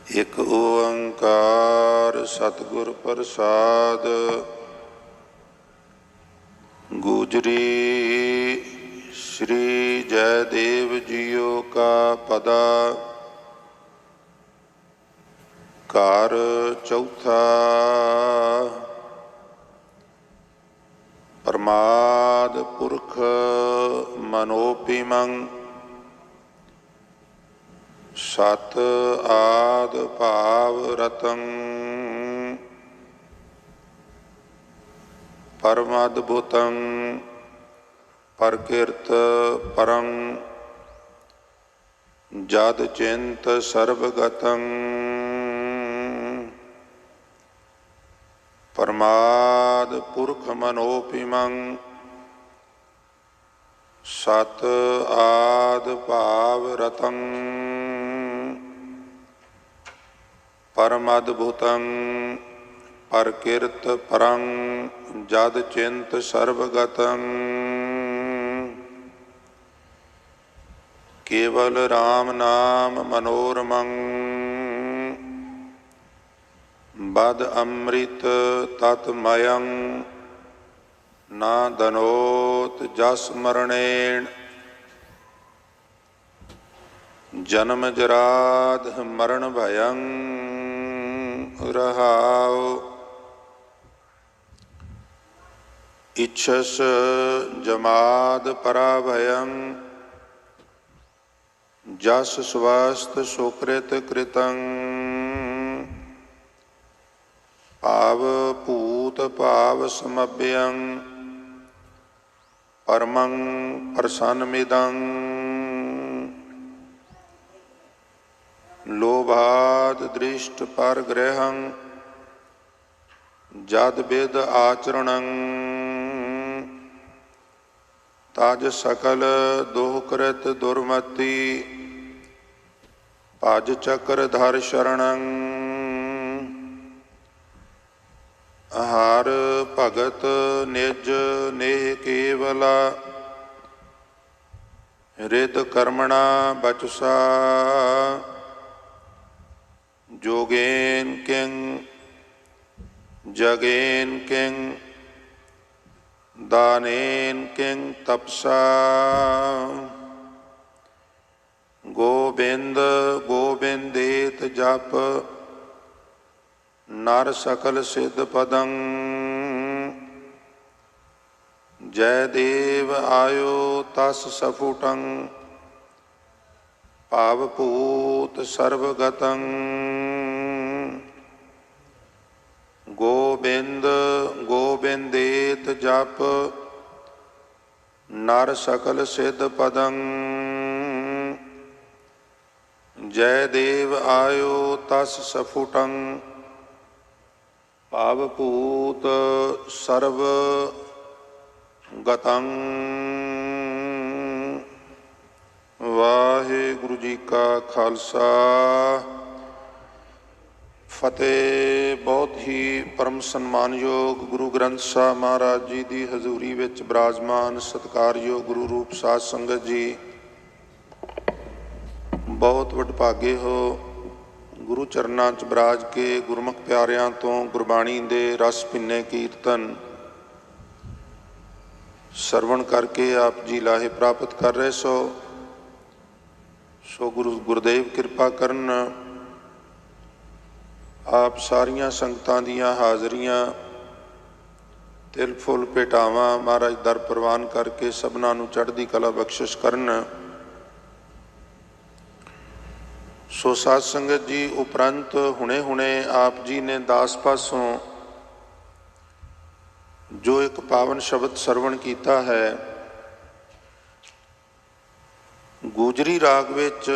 एक ओंकार सतगुर प्रसाद। गुजरी श्री जयदेव जियो का पदा। कार चौथा प्रमाद पुरख मनोपिमं। सत आद भाव रतं। परमद्भुतं परकीर्त परं। जद चिंत सर्वगतं। परमाद पुरख मनोपिमं। सत आद भाव रतं। परमद्भुतं परकीर्त परं। जद चिंत सर्वगतं। केवल राम नाम मनोरमं। बद अमृत तत्मयं। न दनोत जस मरणेन। जन्म जराद मरण भयं। रहाओ इच्छस जमाद पराभयं। जस स्वास्थ सुकृत कृतं। पाव पूत पाव समभ्यं। परमं प्रसन्नमिदं। लोभाद दृष्ट परग्रहं। जद विद आचरणं। तज सकल दुःखकृत दुर्मति। भज चक्रधर शरणं। हर भगत निज नेह केवला। हृद कर्मणा बचसा। जोगेन किं जगेन किं। दानेन किं तपसा। गोविंद गोविंदेत जप। नर सकल सिद्ध पदं। जयदेव आयो तस सफुटं। पावपूत सर्वगतं। गोविंद गोविंदेत जप। नर सकल सिद्ध पदं। जयदेव आयो तस सफुटं। पावपूत सर्वगतं। वाहिगुरु जी का खालसा फतेह। बहुत ही परम सन्मानयोग गुरु ग्रंथ साहब महाराज जी की हजूरी विच विराजमान सत्कारयोग गुरु रूप साध संगत जी, बहुत वडभागे हो। गुरु चरनां च विराज के गुरमुख प्यारियां तो गुरबाणी दे रस पिन्ने कीर्तन सरवण करके आप जी लाहे प्राप्त कर रहे सो गुरु गुरुदेव कृपा करन। आप सारिया संगतां दियां हाज़रियां तिल फुल भेटावां महाराज दर प्रवान करके सबना नूं चढ़दी कला बख्शिश करन। सो साध संगत जी, उपरंत हुणे हुणे आप जी ने दास पासों जो एक पावन शब्द सरवण किया है, गुजरी राग विच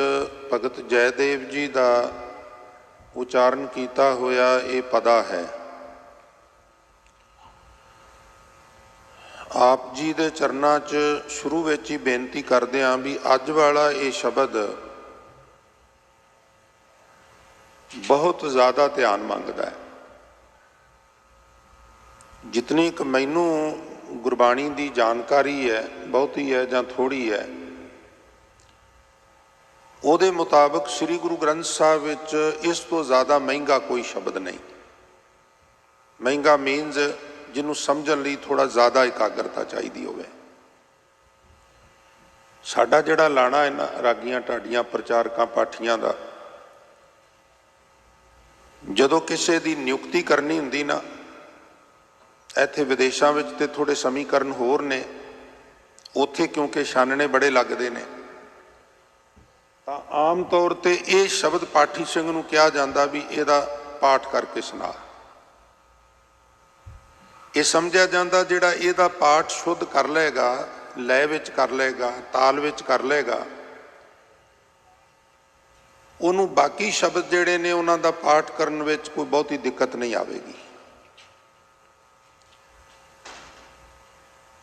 भगत जयदेव जी का उचारण किया होया ये पदा है। आप जी दे चरनां च शुरू विच ही बेनती करदे हां भी अज वाला ये शब्द बहुत ज़्यादा ध्यान मंगदा है। जितनी क मैनू गुरबाणी की जानकारी है, बहुती है जां थोड़ी है, ਉਹਦੇ ਮੁਤਾਬਕ ਸ੍ਰੀ ਗੁਰੂ ਗ੍ਰੰਥ ਸਾਹਿਬ ਵਿੱਚ ਇਸ ਤੋਂ ਜ਼ਿਆਦਾ ਮਹਿੰਗਾ ਕੋਈ ਸ਼ਬਦ ਨਹੀਂ। ਮਹਿੰਗਾ ਮੀਨਜ਼ ਜਿਹਨੂੰ ਸਮਝਣ ਲਈ ਥੋੜ੍ਹਾ ਜ਼ਿਆਦਾ ਇਕਾਗਰਤਾ ਚਾਹੀਦੀ ਹੋਵੇ। ਸਾਡਾ ਜਿਹੜਾ ਲਾਣਾ ਇਹਨਾਂ ਰਾਗੀਆਂ ਢਾਡੀਆਂ ਪ੍ਰਚਾਰਕਾਂ ਪਾਠੀਆਂ ਦਾ, ਜਦੋਂ ਕਿਸੇ ਦੀ ਨਿਯੁਕਤੀ ਕਰਨੀ ਹੁੰਦੀ ਨਾ, ਇੱਥੇ ਵਿਦੇਸ਼ਾਂ ਵਿੱਚ ਤੇ ਥੋੜ੍ਹੇ ਸਮੀਕਰਨ ਹੋਰ ਨੇ, ਉੱਥੇ ਕਿਉਂਕਿ ਛਾਨਣੇ ਬੜੇ ਲੱਗਦੇ ਨੇ, ਤਾਂ ਆਮ ਤੌਰ 'ਤੇ ਇਹ ਸ਼ਬਦ ਪਾਠੀ ਸਿੰਘ ਨੂੰ ਕਿਹਾ ਜਾਂਦਾ ਵੀ ਇਹਦਾ ਪਾਠ ਕਰਕੇ ਸੁਣਾ। ਇਹ ਸਮਝਿਆ ਜਾਂਦਾ ਜਿਹੜਾ ਇਹਦਾ ਪਾਠ ਸ਼ੁੱਧ ਕਰ ਲਏਗਾ, ਲੈਅ ਵਿੱਚ ਕਰ ਲਏਗਾ, ਤਾਲ ਵਿੱਚ ਕਰ ਲਏਗਾ, ਉਹਨੂੰ ਬਾਕੀ ਸ਼ਬਦ ਜਿਹੜੇ ਨੇ ਉਹਨਾਂ ਦਾ ਪਾਠ ਕਰਨ ਵਿੱਚ ਕੋਈ ਬਹੁਤੀ ਦਿੱਕਤ ਨਹੀਂ ਆਵੇਗੀ।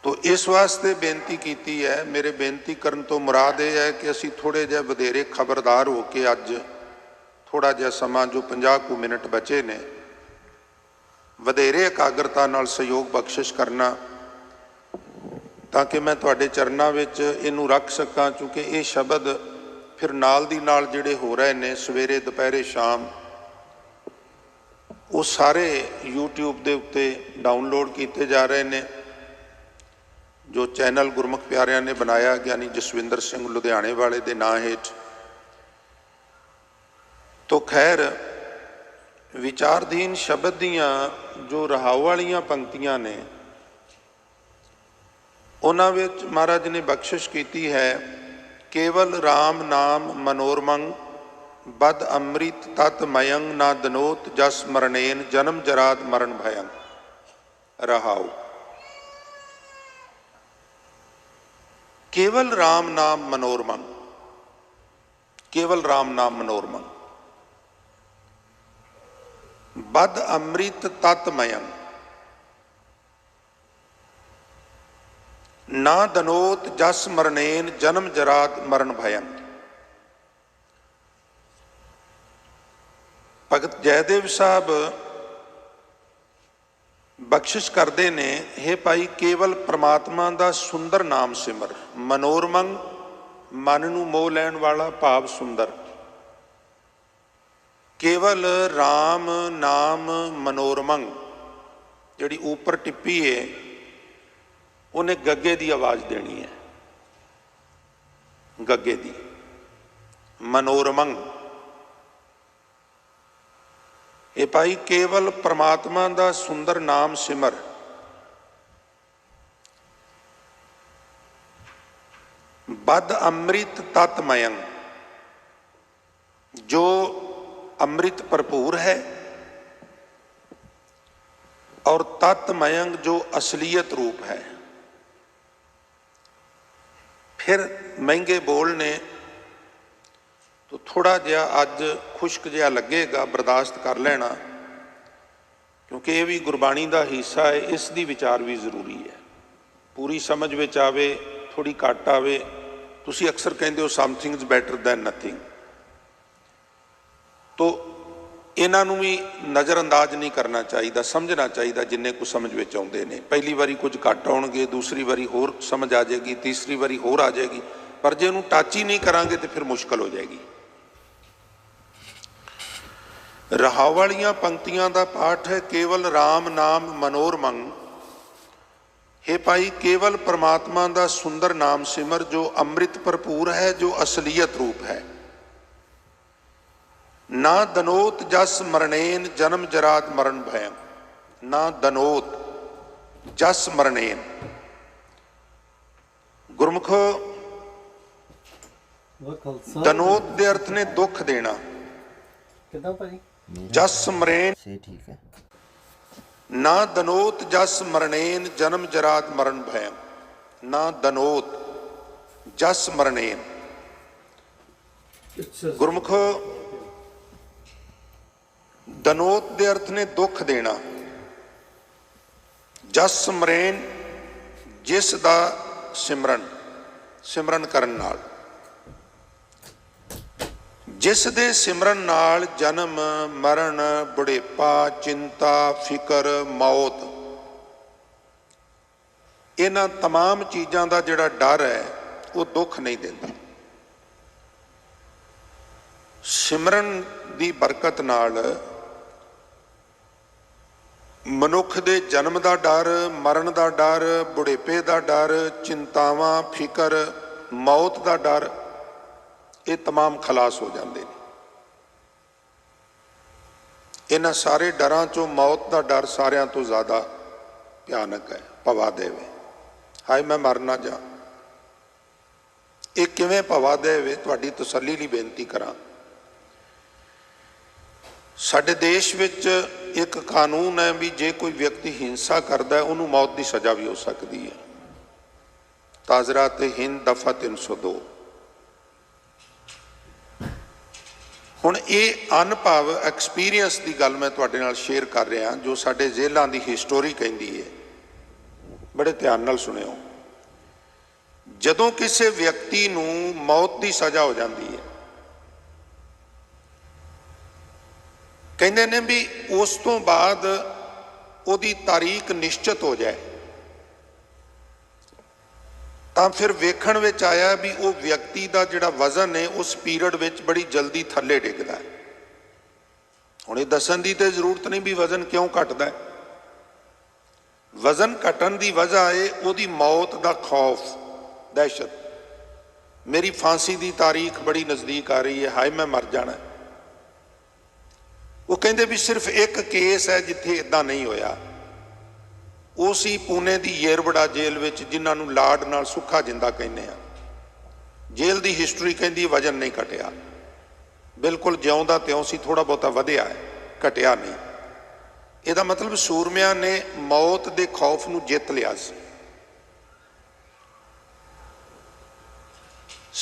ਤੋ ਇਸ ਵਾਸਤੇ ਬੇਨਤੀ ਕੀਤੀ ਹੈ। ਮੇਰੇ ਬੇਨਤੀ ਕਰਨ ਤੋਂ ਮੁਰਾਦ ਇਹ ਹੈ ਕਿ ਅਸੀਂ ਥੋੜ੍ਹੇ ਜਿਹਾ ਵਧੇਰੇ ਖਬਰਦਾਰ ਹੋ ਕੇ ਅੱਜ ਥੋੜ੍ਹਾ ਜਿਹਾ ਸਮਾਂ ਜੋ 50 ਕੁ ਮਿੰਟ ਬਚੇ ਨੇ, ਵਧੇਰੇ ਇਕਾਗਰਤਾ ਨਾਲ ਸਹਿਯੋਗ ਬਖਸ਼ਿਸ਼ ਕਰਨਾ, ਤਾਂ ਕਿ ਮੈਂ ਤੁਹਾਡੇ ਚਰਨਾਂ ਵਿੱਚ ਇਹਨੂੰ ਰੱਖ ਸਕਾਂ। ਕਿਉਂਕਿ ਇਹ ਸ਼ਬਦ ਫਿਰ ਨਾਲ ਦੀ ਨਾਲ ਜਿਹੜੇ ਹੋ ਰਹੇ ਨੇ ਸਵੇਰੇ ਦੁਪਹਿਰੇ ਸ਼ਾਮ, ਉਹ ਸਾਰੇ YouTube ਦੇ ਉੱਤੇ ਡਾਊਨਲੋਡ ਕੀਤੇ ਜਾ ਰਹੇ ਨੇ। ਜੋ ਚੈਨਲ ਗੁਰਮੁਖ ਪਿਆਰਿਆਂ ਨੇ ਬਣਾਇਆ ਗਿਆਨੀ ਜਸਵਿੰਦਰ ਸਿੰਘ ਲੁਧਿਆਣੇ ਵਾਲੇ ਦੇ ਨਾਂ ਹੇਠ। ਤੋ ਖੈਰ, ਵਿਚਾਰਧੀਨ ਸ਼ਬਦ ਦੀਆਂ ਜੋ ਰਹਾਉ ਵਾਲੀਆਂ ਪੰਕਤੀਆਂ ਨੇ, ਉਹਨਾਂ ਵਿੱਚ ਮਹਾਰਾਜ ਨੇ ਬਖਸ਼ਿਸ਼ ਕੀਤੀ ਹੈ, ਕੇਵਲ ਰਾਮ ਨਾਮ ਮਨੋਰਮੰ ਬਦ ਅੰਮ੍ਰਿਤ ਤਤ ਮਯੰ ਨਾ ਦਨੋਤ ਜਸ ਮਰਣੇਨ ਜਨਮ ਜਰਾਤ ਮਰਨ ਭਯੰ। ਰਹਾਉ, केवल राम नाम मनोरमं, केवल राम नाम मनोरमं बद अमृत तत्मयं ना दनोत जस मरनेन जन्म जरात मरण भयं। भगत जयदेव साहब ਬਖਸ਼ਿਸ਼ ਕਰਦੇ ਨੇ, ਹੇ ਭਾਈ ਕੇਵਲ ਪ੍ਰਮਾਤਮਾ ਦਾ ਸੁੰਦਰ ਨਾਮ ਸਿਮਰ। ਮਨੋਰਮੰ, ਮਨ ਨੂੰ ਮੋਹ ਲੈਣ ਵਾਲਾ, ਭਾਵ ਸੁੰਦਰ। ਕੇਵਲ ਰਾਮ ਨਾਮ ਮਨੋਰਮੰ, ਜਿਹੜੀ ਉੱਪਰ ਟਿੱਪੀ ਹੈ ਉਹਨੇ ਗੱਗੇ ਦੀ ਆਵਾਜ਼ ਦੇਣੀ ਹੈ, ਗੱਗੇ ਦੀ। ਮਨੋਰਮੰ, ਇਹ ਭਾਈ ਕੇਵਲ ਪ੍ਰਮਾਤਮਾ ਦਾ ਸੁੰਦਰ ਨਾਮ ਸਿਮਰ। ਬਦ ਅੰਮ੍ਰਿਤ ਤਤਮਯੰ, ਜੋ ਅੰਮ੍ਰਿਤ ਭਰਪੂਰ ਹੈ, ਔਰ ਤਤਮਯੰ ਜੋ ਅਸਲੀਅਤ ਰੂਪ ਹੈ। ਫਿਰ ਮਹਿੰਗੇ ਬੋਲ ਨੇ, तो थोड़ा जिहा अज खुश्क जिहा लगेगा, बर्दाश्त कर लेना, क्योंकि ये भी गुरबाणी का हिस्सा है। इसकी विचार भी जरूरी है, पूरी समझ में आवे, थोड़ी घट आवे। तुसी अक्सर कहते हो something is better than nothing, तो इन्हों भी नज़रअंदाज नहीं करना चाहिए, समझना चाहिए। जिन्ने कुछ समझ में आते हैं, पहली बारी कुछ घट आउणगे, दूसरी बारी होर समझ आ जाएगी, तीसरी बारी होर आ जाएगी, पर जे इहनूं टच ही नहीं करांगे तो फिर मुश्किल हो जाएगी। रहाव वालियां पंक्तियां का पाठ है, केवल राम नाम मनोरमं। हे भाई केवल परमात्मा का सुंदर नाम सिमर, जो अमृत भरपूर है, जो असलीयत रूप है। ना दनोत जस मरनेन जन्म जरात मरण भयं। ना दनोत जस मरनेन, गुरमुखो दनोत के अर्थ ने दुख देना। जस मरेन से ठीक है। ना दनोत जस मरनेन जन्म जरात मरण भयं। ना दनोत जस मरनेन, गुरमुखो दनोत के अर्थ ने दुख देना। जस मरेन जिस दा सिमरन, सिमरन करन नाल, जिस दे सिमरन नाल जन्म मरण बुढ़ेपा चिंता फिकर मौत, इन्हां तमाम चीज़ों का जिहड़ा डर है वो दुख नहीं देता। सिमरन की बरकत नाल मनुख दे जन्म का डर, मरण का डर, बुढ़ेपे का डर, चिंतावां, फिकर, मौत का डर, ये तमाम खलास हो जाते हैं। इन्हां सारे डरां चों मौत का डर सारियां तो ज़्यादा भयानक है। भवा देवे, हाय मैं मर ना जा। ये किवें भवा देवे? तुहाडी तसल्ली लई बेनती करां। साडे देश विच एक कानून है भी जे कोई व्यक्ति हिंसा करता है उन्होंने मौत की सज़ा भी हो सकती है। ताज़रात हिंद दफा 302। हुण ये अनभव एक्सपीरियंस की गल मैं तुहाडे नाल शेयर कर रहा जो साडे जेलों की हिस्टोरी कहती है। बड़े ध्यान नाल सुनियो। जदों किसी व्यक्ति नूं मौत की सज़ा हो जाती है, कहते ने भी उस तो बाद उहदी तारीख निश्चित हो जाए तो फिर वेखण विच आया भी वो व्यक्ति का जिहड़ा वजन है उस पीरियड विच बड़ी जल्दी थल्ले डिगदा है। हुण दसन की तो जरूरत नहीं भी वजन क्यों घटदा है। वजन घटन की वजह है उहदी मौत का खौफ, दहशत। मेरी फांसी की तारीख बड़ी नज़दीक आ रही है, हाय मैं मर जाना। वो कहते भी सिर्फ एक केस है जिथे इदा नहीं होया, वो सी पुणे की येरवड़ा जेल विच जिन्होंने लाड नाल सुखा जिंदा कहने आ। जेल की हिस्टरी कहती वजन नहीं घटिया, बिल्कुल ज्यों दा त्यों सी, थोड़ा बहुता वधिया है, घटिया नहीं। इसदा मतलब सूरमिया ने मौत के खौफ नूं जित लिया सी।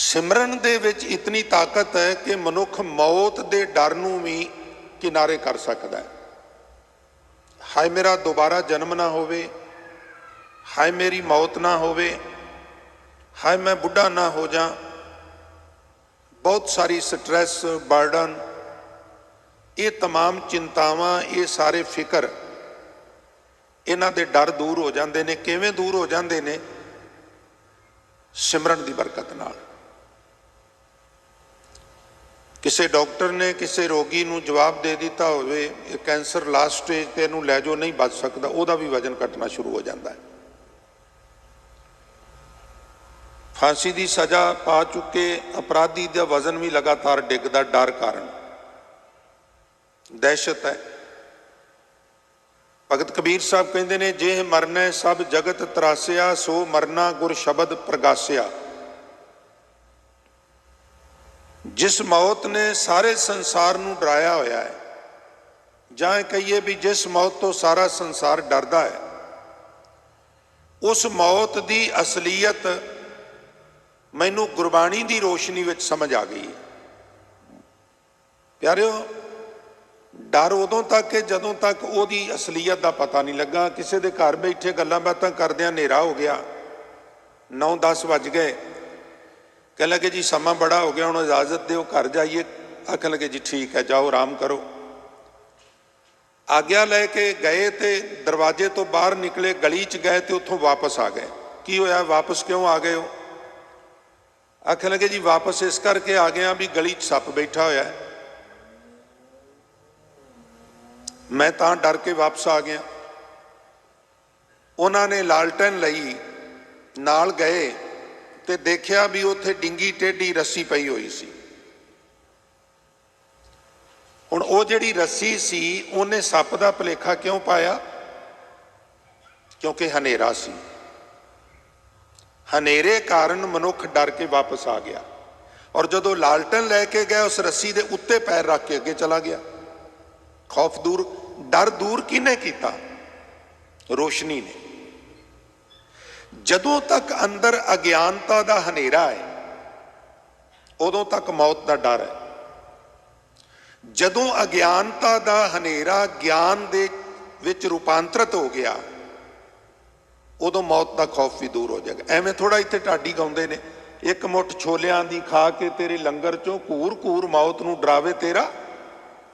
सिमरन दे विच इतनी ताकत है कि मनुख मौत के डर नूं भी किनारे कर सकता है। हाय मेरा दोबारा जन्म ना होवे, हाय मेरी मौत ना होवे, हाय मैं बुढ़ा ना हो जा। बहुत सारी स्ट्रेस, बर्डन, ये तमाम चिंतावां, ये सारे फिकर, इन्हां दे डर दूर हो जाते हैं। किवें दूर हो जाते हैं? सिमरन की बरकत नाल। किसी डॉक्टर ने किसी रोगी नूं जवाब दे दिता होवे कैंसर लास्ट स्टेज ते इहनूं लै जाओ, नहीं बच सकता, उहदा भी वजन घटना शुरू हो जाता है। फांसी की सज़ा पा चुके अपराधी का वजन भी लगातार डिगदा, डर कारण, दहशत है। भगत कबीर साहब कहते ने, जे मरना सब जगत तरासिया, सो मरना गुर शब्द प्रगासिया। जिस मौत ने सारे संसार नूं डराया होया है, जां कहिए भी जिस मौत तो सारा संसार डरदा है, उस मौत की असलीयत मैनू गुरबाणी की रोशनी विच समझ आ गई है। प्यारिओ, डर उदों तक है जदों तक उहदी असलीयत का पता नहीं लगा। किसी के घर बैठे गल्लां बातां करदिआं हनेरा हो गया, 9-10 बज गए, कह लगे जी समा बड़ा हो गया, हुण इजाजत दो घर जाइए। आखन लगे जी ठीक है, जाओ आराम करो। आग्या लैके गए तो दरवाजे तो बाहर निकले, गली च गए तो उत्थों वापस आ गए। की होया, वापस क्यों आ गए हो? आखन लगे जी वापस इस करके आ गया भी गली च सप बैठा होया है, मैं तां डर के वापस आ गया। उन्होंने लालटन लई, नाल गए ते देखिया भी उत्थे डिंगी टेढ़ी रस्सी पई हुई सी। हुण वो जिहड़ी रस्सी सी उन्हें सप दा भुलेखा क्यों पाया? क्योंकि हनेरा सी। हनेरे कारण मनुख डर के वापस आ गया, और जदों लालटन लैके गए उस रस्सी दे उत्ते पैर रख के अगे चला गया। खौफ दूर, डर दूर किने कीता? रोशनी ने। जदों तक अंदर अज्ञानता का हनेरा है उदों तक मौत का डर है। जदों अज्ञानता का हनेरा ज्ञान दे विच रूपांतरित हो गया उदों मौत का खौफ भी दूर हो जाएगा। एवें थोड़ा इत्थे ढाडी गाउंदे ने, एक मुठ छोलियां दी खा के तेरे लंगर चों घूर घूर मौत नूं डरावे तेरा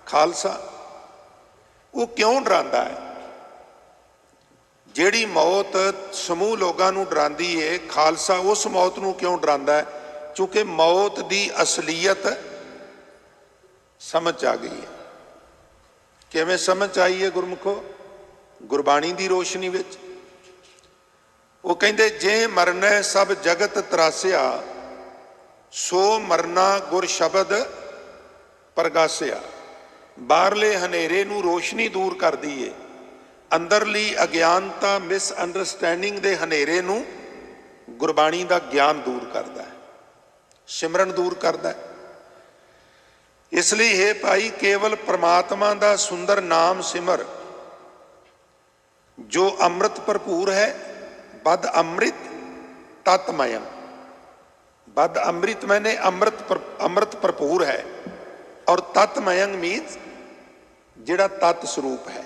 खालसा। वो क्यों डरांदा है? जिहड़ी मौत समूह लोगों नूं डरांदी है, खालसा उस मौत नूं क्यों डरांदा है? क्योंकि मौत की असलीयत समझ आ गई है। किवें समझ आई है गुरमुखो? गुरबाणी की रोशनी विच वो कहते जे मरना सब जगत तरासिया सो मरना गुर शब्द प्रगासिया। बाहरले हनेरे नूं रोशनी दूर कर दी है, अंदरली अज्ञानता मिसअंडरस्टैंडिंग दे हनेरे नूं गुरबाणी का ज्ञान दूर करता है, सिमरन दूर करता है। इसलिए हे भाई केवल परमात्मा का सुंदर नाम सिमर जो अमृत भरपूर है। बद अमृत तत्मयम, बद अमृत मैंने अमृत भरपूर है, और तत्मयंग मीन्स जिहड़ा तत् स्वरूप है।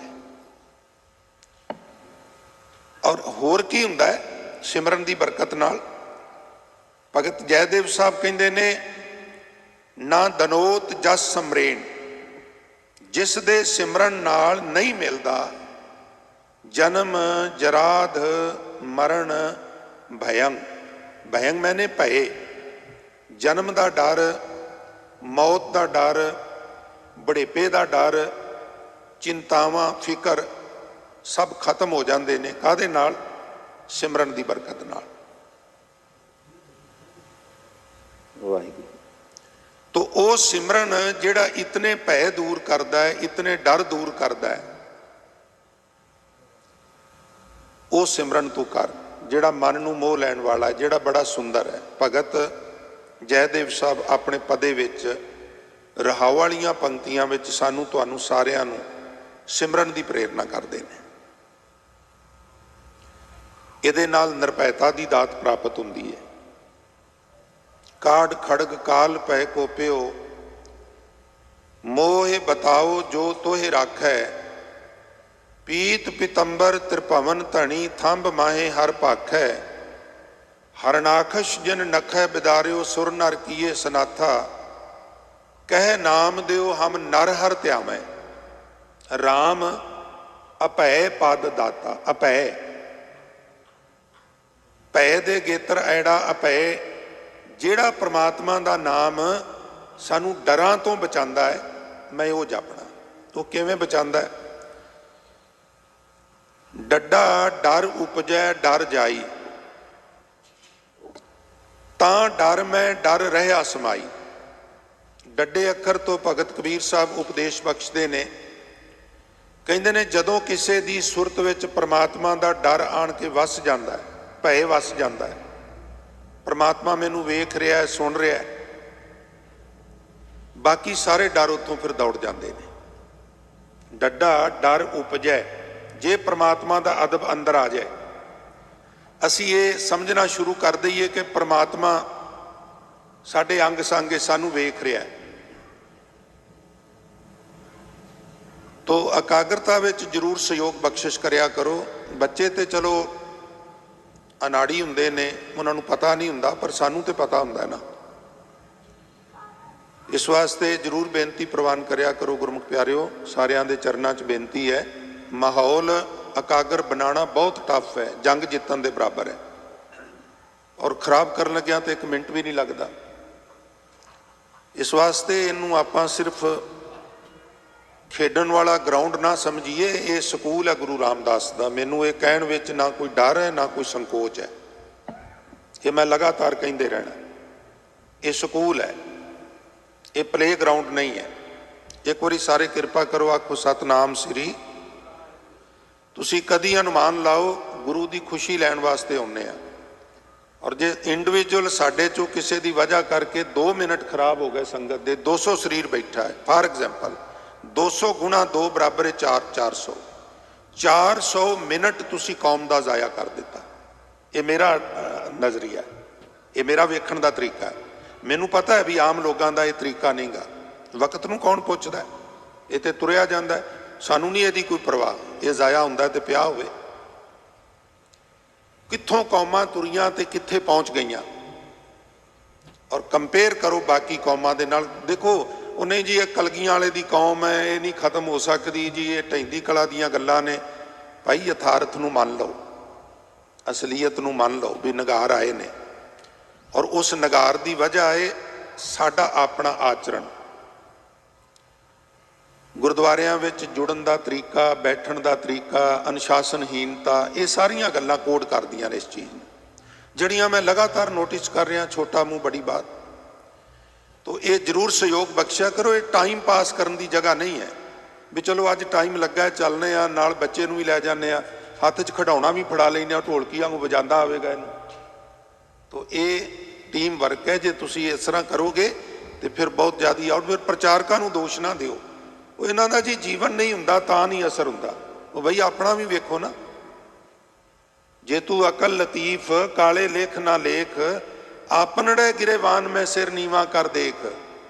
और होर की हुंदा है सिमरन की बरकत नाल? भगत जयदेव साहब कहते ने ना दनोत जस समरेण, जिस दे सिमरन नाल नहीं मिलता जन्म जराध मरण भयंग। भयंग मैंने भय, जन्म का डर, मौत का डर, बुढ़ेपे का डर, चिंतावां फिकर सब खत्म हो जाते ने। काहदे नाल? सिमरन की बरकत नाल। वाहिगुरू। तो वो सिमरन जिहड़ा इतने भय दूर करता है, इतने डर दूर करता है, वो सिमरन तू कर जिहड़ा मन नूं मोह लैण वाला, जिहड़ा बड़ा सुंदर है। भगत जयदेव साहब अपने पदे विच रहाव वालियां पंक्तियां विच सानू तुहानू सारियां नूं सिमरन की प्रेरणा करते हैं। इहदे नाल निरभैता की दात प्राप्त हुंदी है। काड़ खड़ग काल पै कोप्यो, मोह बताओ जो तोहे राखै, पीत पितंबर त्रिभवन धनी थंब माहे हर भाखै, हरनाखश जिन नखै बिदारियो सुर नर किए सनाथा, कह नाम दियो हम नर हर त्यामै, राम अभय पद दाता। अभय भय दे गेतर ऐड़ा अभय, जिहड़ा परमात्मा का नाम सानू डरां तो बचांदा है, मैं वो जपना। तो किवें बचांदा है? डड्डा डर उपजै डर जाई, तां डर मैं डर रहा समाई। डड्डे अखर तो भगत कबीर साहब उपदेश बख्शते ने, कहते ने जदों किसी की सुरत विच परमात्मा का डर आण के वस जाता है, भय वस जाता है, परमात्मा मैनू वेख रहा है, सुन रहा है, बाकी सारे डर उत्तों फिर दौड़ जाते हैं। डड्डा डर उपजै, जे परमात्मा का अदब अंदर आ जाए, असी ये समझना शुरू कर दईए कि परमात्मा साडे अंग संग सानू वेख रहा है, तो एकाग्रता विच जरूर सहयोग बख्शिश करिया करो। बच्चे तो चलो अनाड़ी हुंदे ने, उन्होंने पता नहीं हुंदा, पर सानू तो पता हुंदा है ना। इस वास्ते जरूर बेनती प्रवान करिया करो गुरमुख प्यारिओ। सारियां दे चरनां च बेनती है। माहौल एकागर बनाना बहुत टफ है, जंग जितन के बराबर है, और खराब कर लग्या तो एक मिनट भी नहीं लगता। इस वास्ते इनू आपां सिर्फ खेडन वाला ग्राउंड ना समझिए, ये स्कूल है गुरु रामदास का। मैनू ये कहण विच ना कोई डर है ना कोई संकोच है, ये मैं लगातार कहते रहना। ये स्कूल है, ये प्ले ग्राउंड नहीं है। एक बारी सारे कृपा करो, आखो सतनाम श्री। तुसी कदी अनुमान लाओ गुरु की खुशी लैण वास्ते आउणे आ, और जे इंडिविजुअल साडे चों किसी की वजह करके 2 मिनट खराब हो गए, संगत दे 200 शरीर बैठा है, फॉर एग्जाम्पल 200 गुणा 2 बराबर है 400 400 मिनट तुसी कौम का जाया कर दिता। ये मेरा नज़रिया है, ये मेरा वेखण का तरीका है। मैनू पता है भी आम लोगों का यह तरीका नहीं गा। वक्त नूं कौन पुछदा है, ये तो तुरिया जांदा है, सानू नहीं यदी कोई परवाह। ये जाया हुंदा ते पिया होवे। कित्थों कौमां तुरियां ते कित्थे पहुँच गईयां, और कंपेयर करो बाकी कौमां दे नाल। देखो ਉਹ नहीं जी, ये कलगियां वाले की कौम है, ये नहीं खत्म हो सकती जी, ये ढैंदी कला दीयां गल्लां ने। भाई यथार्थ नूं मान लो, असलीयत नूं मान लो भी नगार आए ने, और उस नगार की वजह है साडा अपना आचरण। ਗੁਰਦੁਆਰਿਆਂ ਵਿੱਚ ਜੁੜਨ ਦਾ ਤਰੀਕਾ, ਬੈਠਣ ਦਾ ਤਰੀਕਾ, ਅਨੁਸ਼ਾਸਨਹੀਨਤਾ, ਇਹ ਸਾਰੀਆਂ ਗੱਲਾਂ ਕੋਡ ਕਰਦੀਆਂ ਨੇ ਇਸ ਚੀਜ਼ ਨੂੰ, ਜਿਹੜੀਆਂ ਮੈਂ ਲਗਾਤਾਰ ਨੋਟਿਸ ਕਰ ਰਿਹਾ। ਛੋਟਾ ਮੂੰਹ ਬੜੀ ਬਾਤ। ਤੋ ਇਹ ਜ਼ਰੂਰ ਸਹਿਯੋਗ ਬਖਸ਼ਿਆ ਕਰੋ। ਇਹ ਟਾਈਮ ਪਾਸ ਕਰਨ ਦੀ ਜਗ੍ਹਾ ਨਹੀਂ ਹੈ ਵੀ ਚਲੋ ਅੱਜ ਟਾਈਮ ਲੱਗਾ ਚੱਲਨੇ ਆ, ਨਾਲ ਬੱਚੇ ਨੂੰ ਵੀ ਲੈ ਜਾਂਦੇ ਆ, ਹੱਥ 'ਚ ਖਿਡੌਣਾ ਵੀ ਫੜਾ ਲੈਂਦੇ ਆ, ਢੋਲਕੀ ਵਾਂਗੂ ਵਜਾਉਂਦਾ ਆਵੇਗਾ ਇਹਨੂੰ। ਤੋ ਇਹ ਟੀਮ ਵਰਕ ਹੈ। ਜੇ ਤੁਸੀਂ ਇਸ ਤਰ੍ਹਾਂ ਕਰੋਗੇ ਤੇ ਫਿਰ ਬਹੁਤ ਜ਼ਿਆਦਾ ਆਊਟ। ਫਿਰ ਪ੍ਰਚਾਰਕਾਂ ਨੂੰ ਦੋਸ਼ ਨਾ ਦਿਓ, ਉਹ ਇਹਨਾਂ ਦਾ ਜੀ ਜੀਵਨ ਨਹੀਂ ਹੁੰਦਾ ਤਾਂ ਨਹੀਂ ਅਸਰ ਹੁੰਦਾ। ਉਹ ਬਈ ਆਪਣਾ ਵੀ ਵੇਖੋ ਨਾ। ਜੇ ਤੂੰ ਅਕਲ ਲਤੀਫ ਕਾਲੇ ਲੇਖ ਨਾ ਲੇਖ, ਆਪਨੜੇ ਗਿਰੇਵਾਨ ਮੈਂ ਸਿਰ ਨੀਵਾ ਕਰ ਦੇਖ।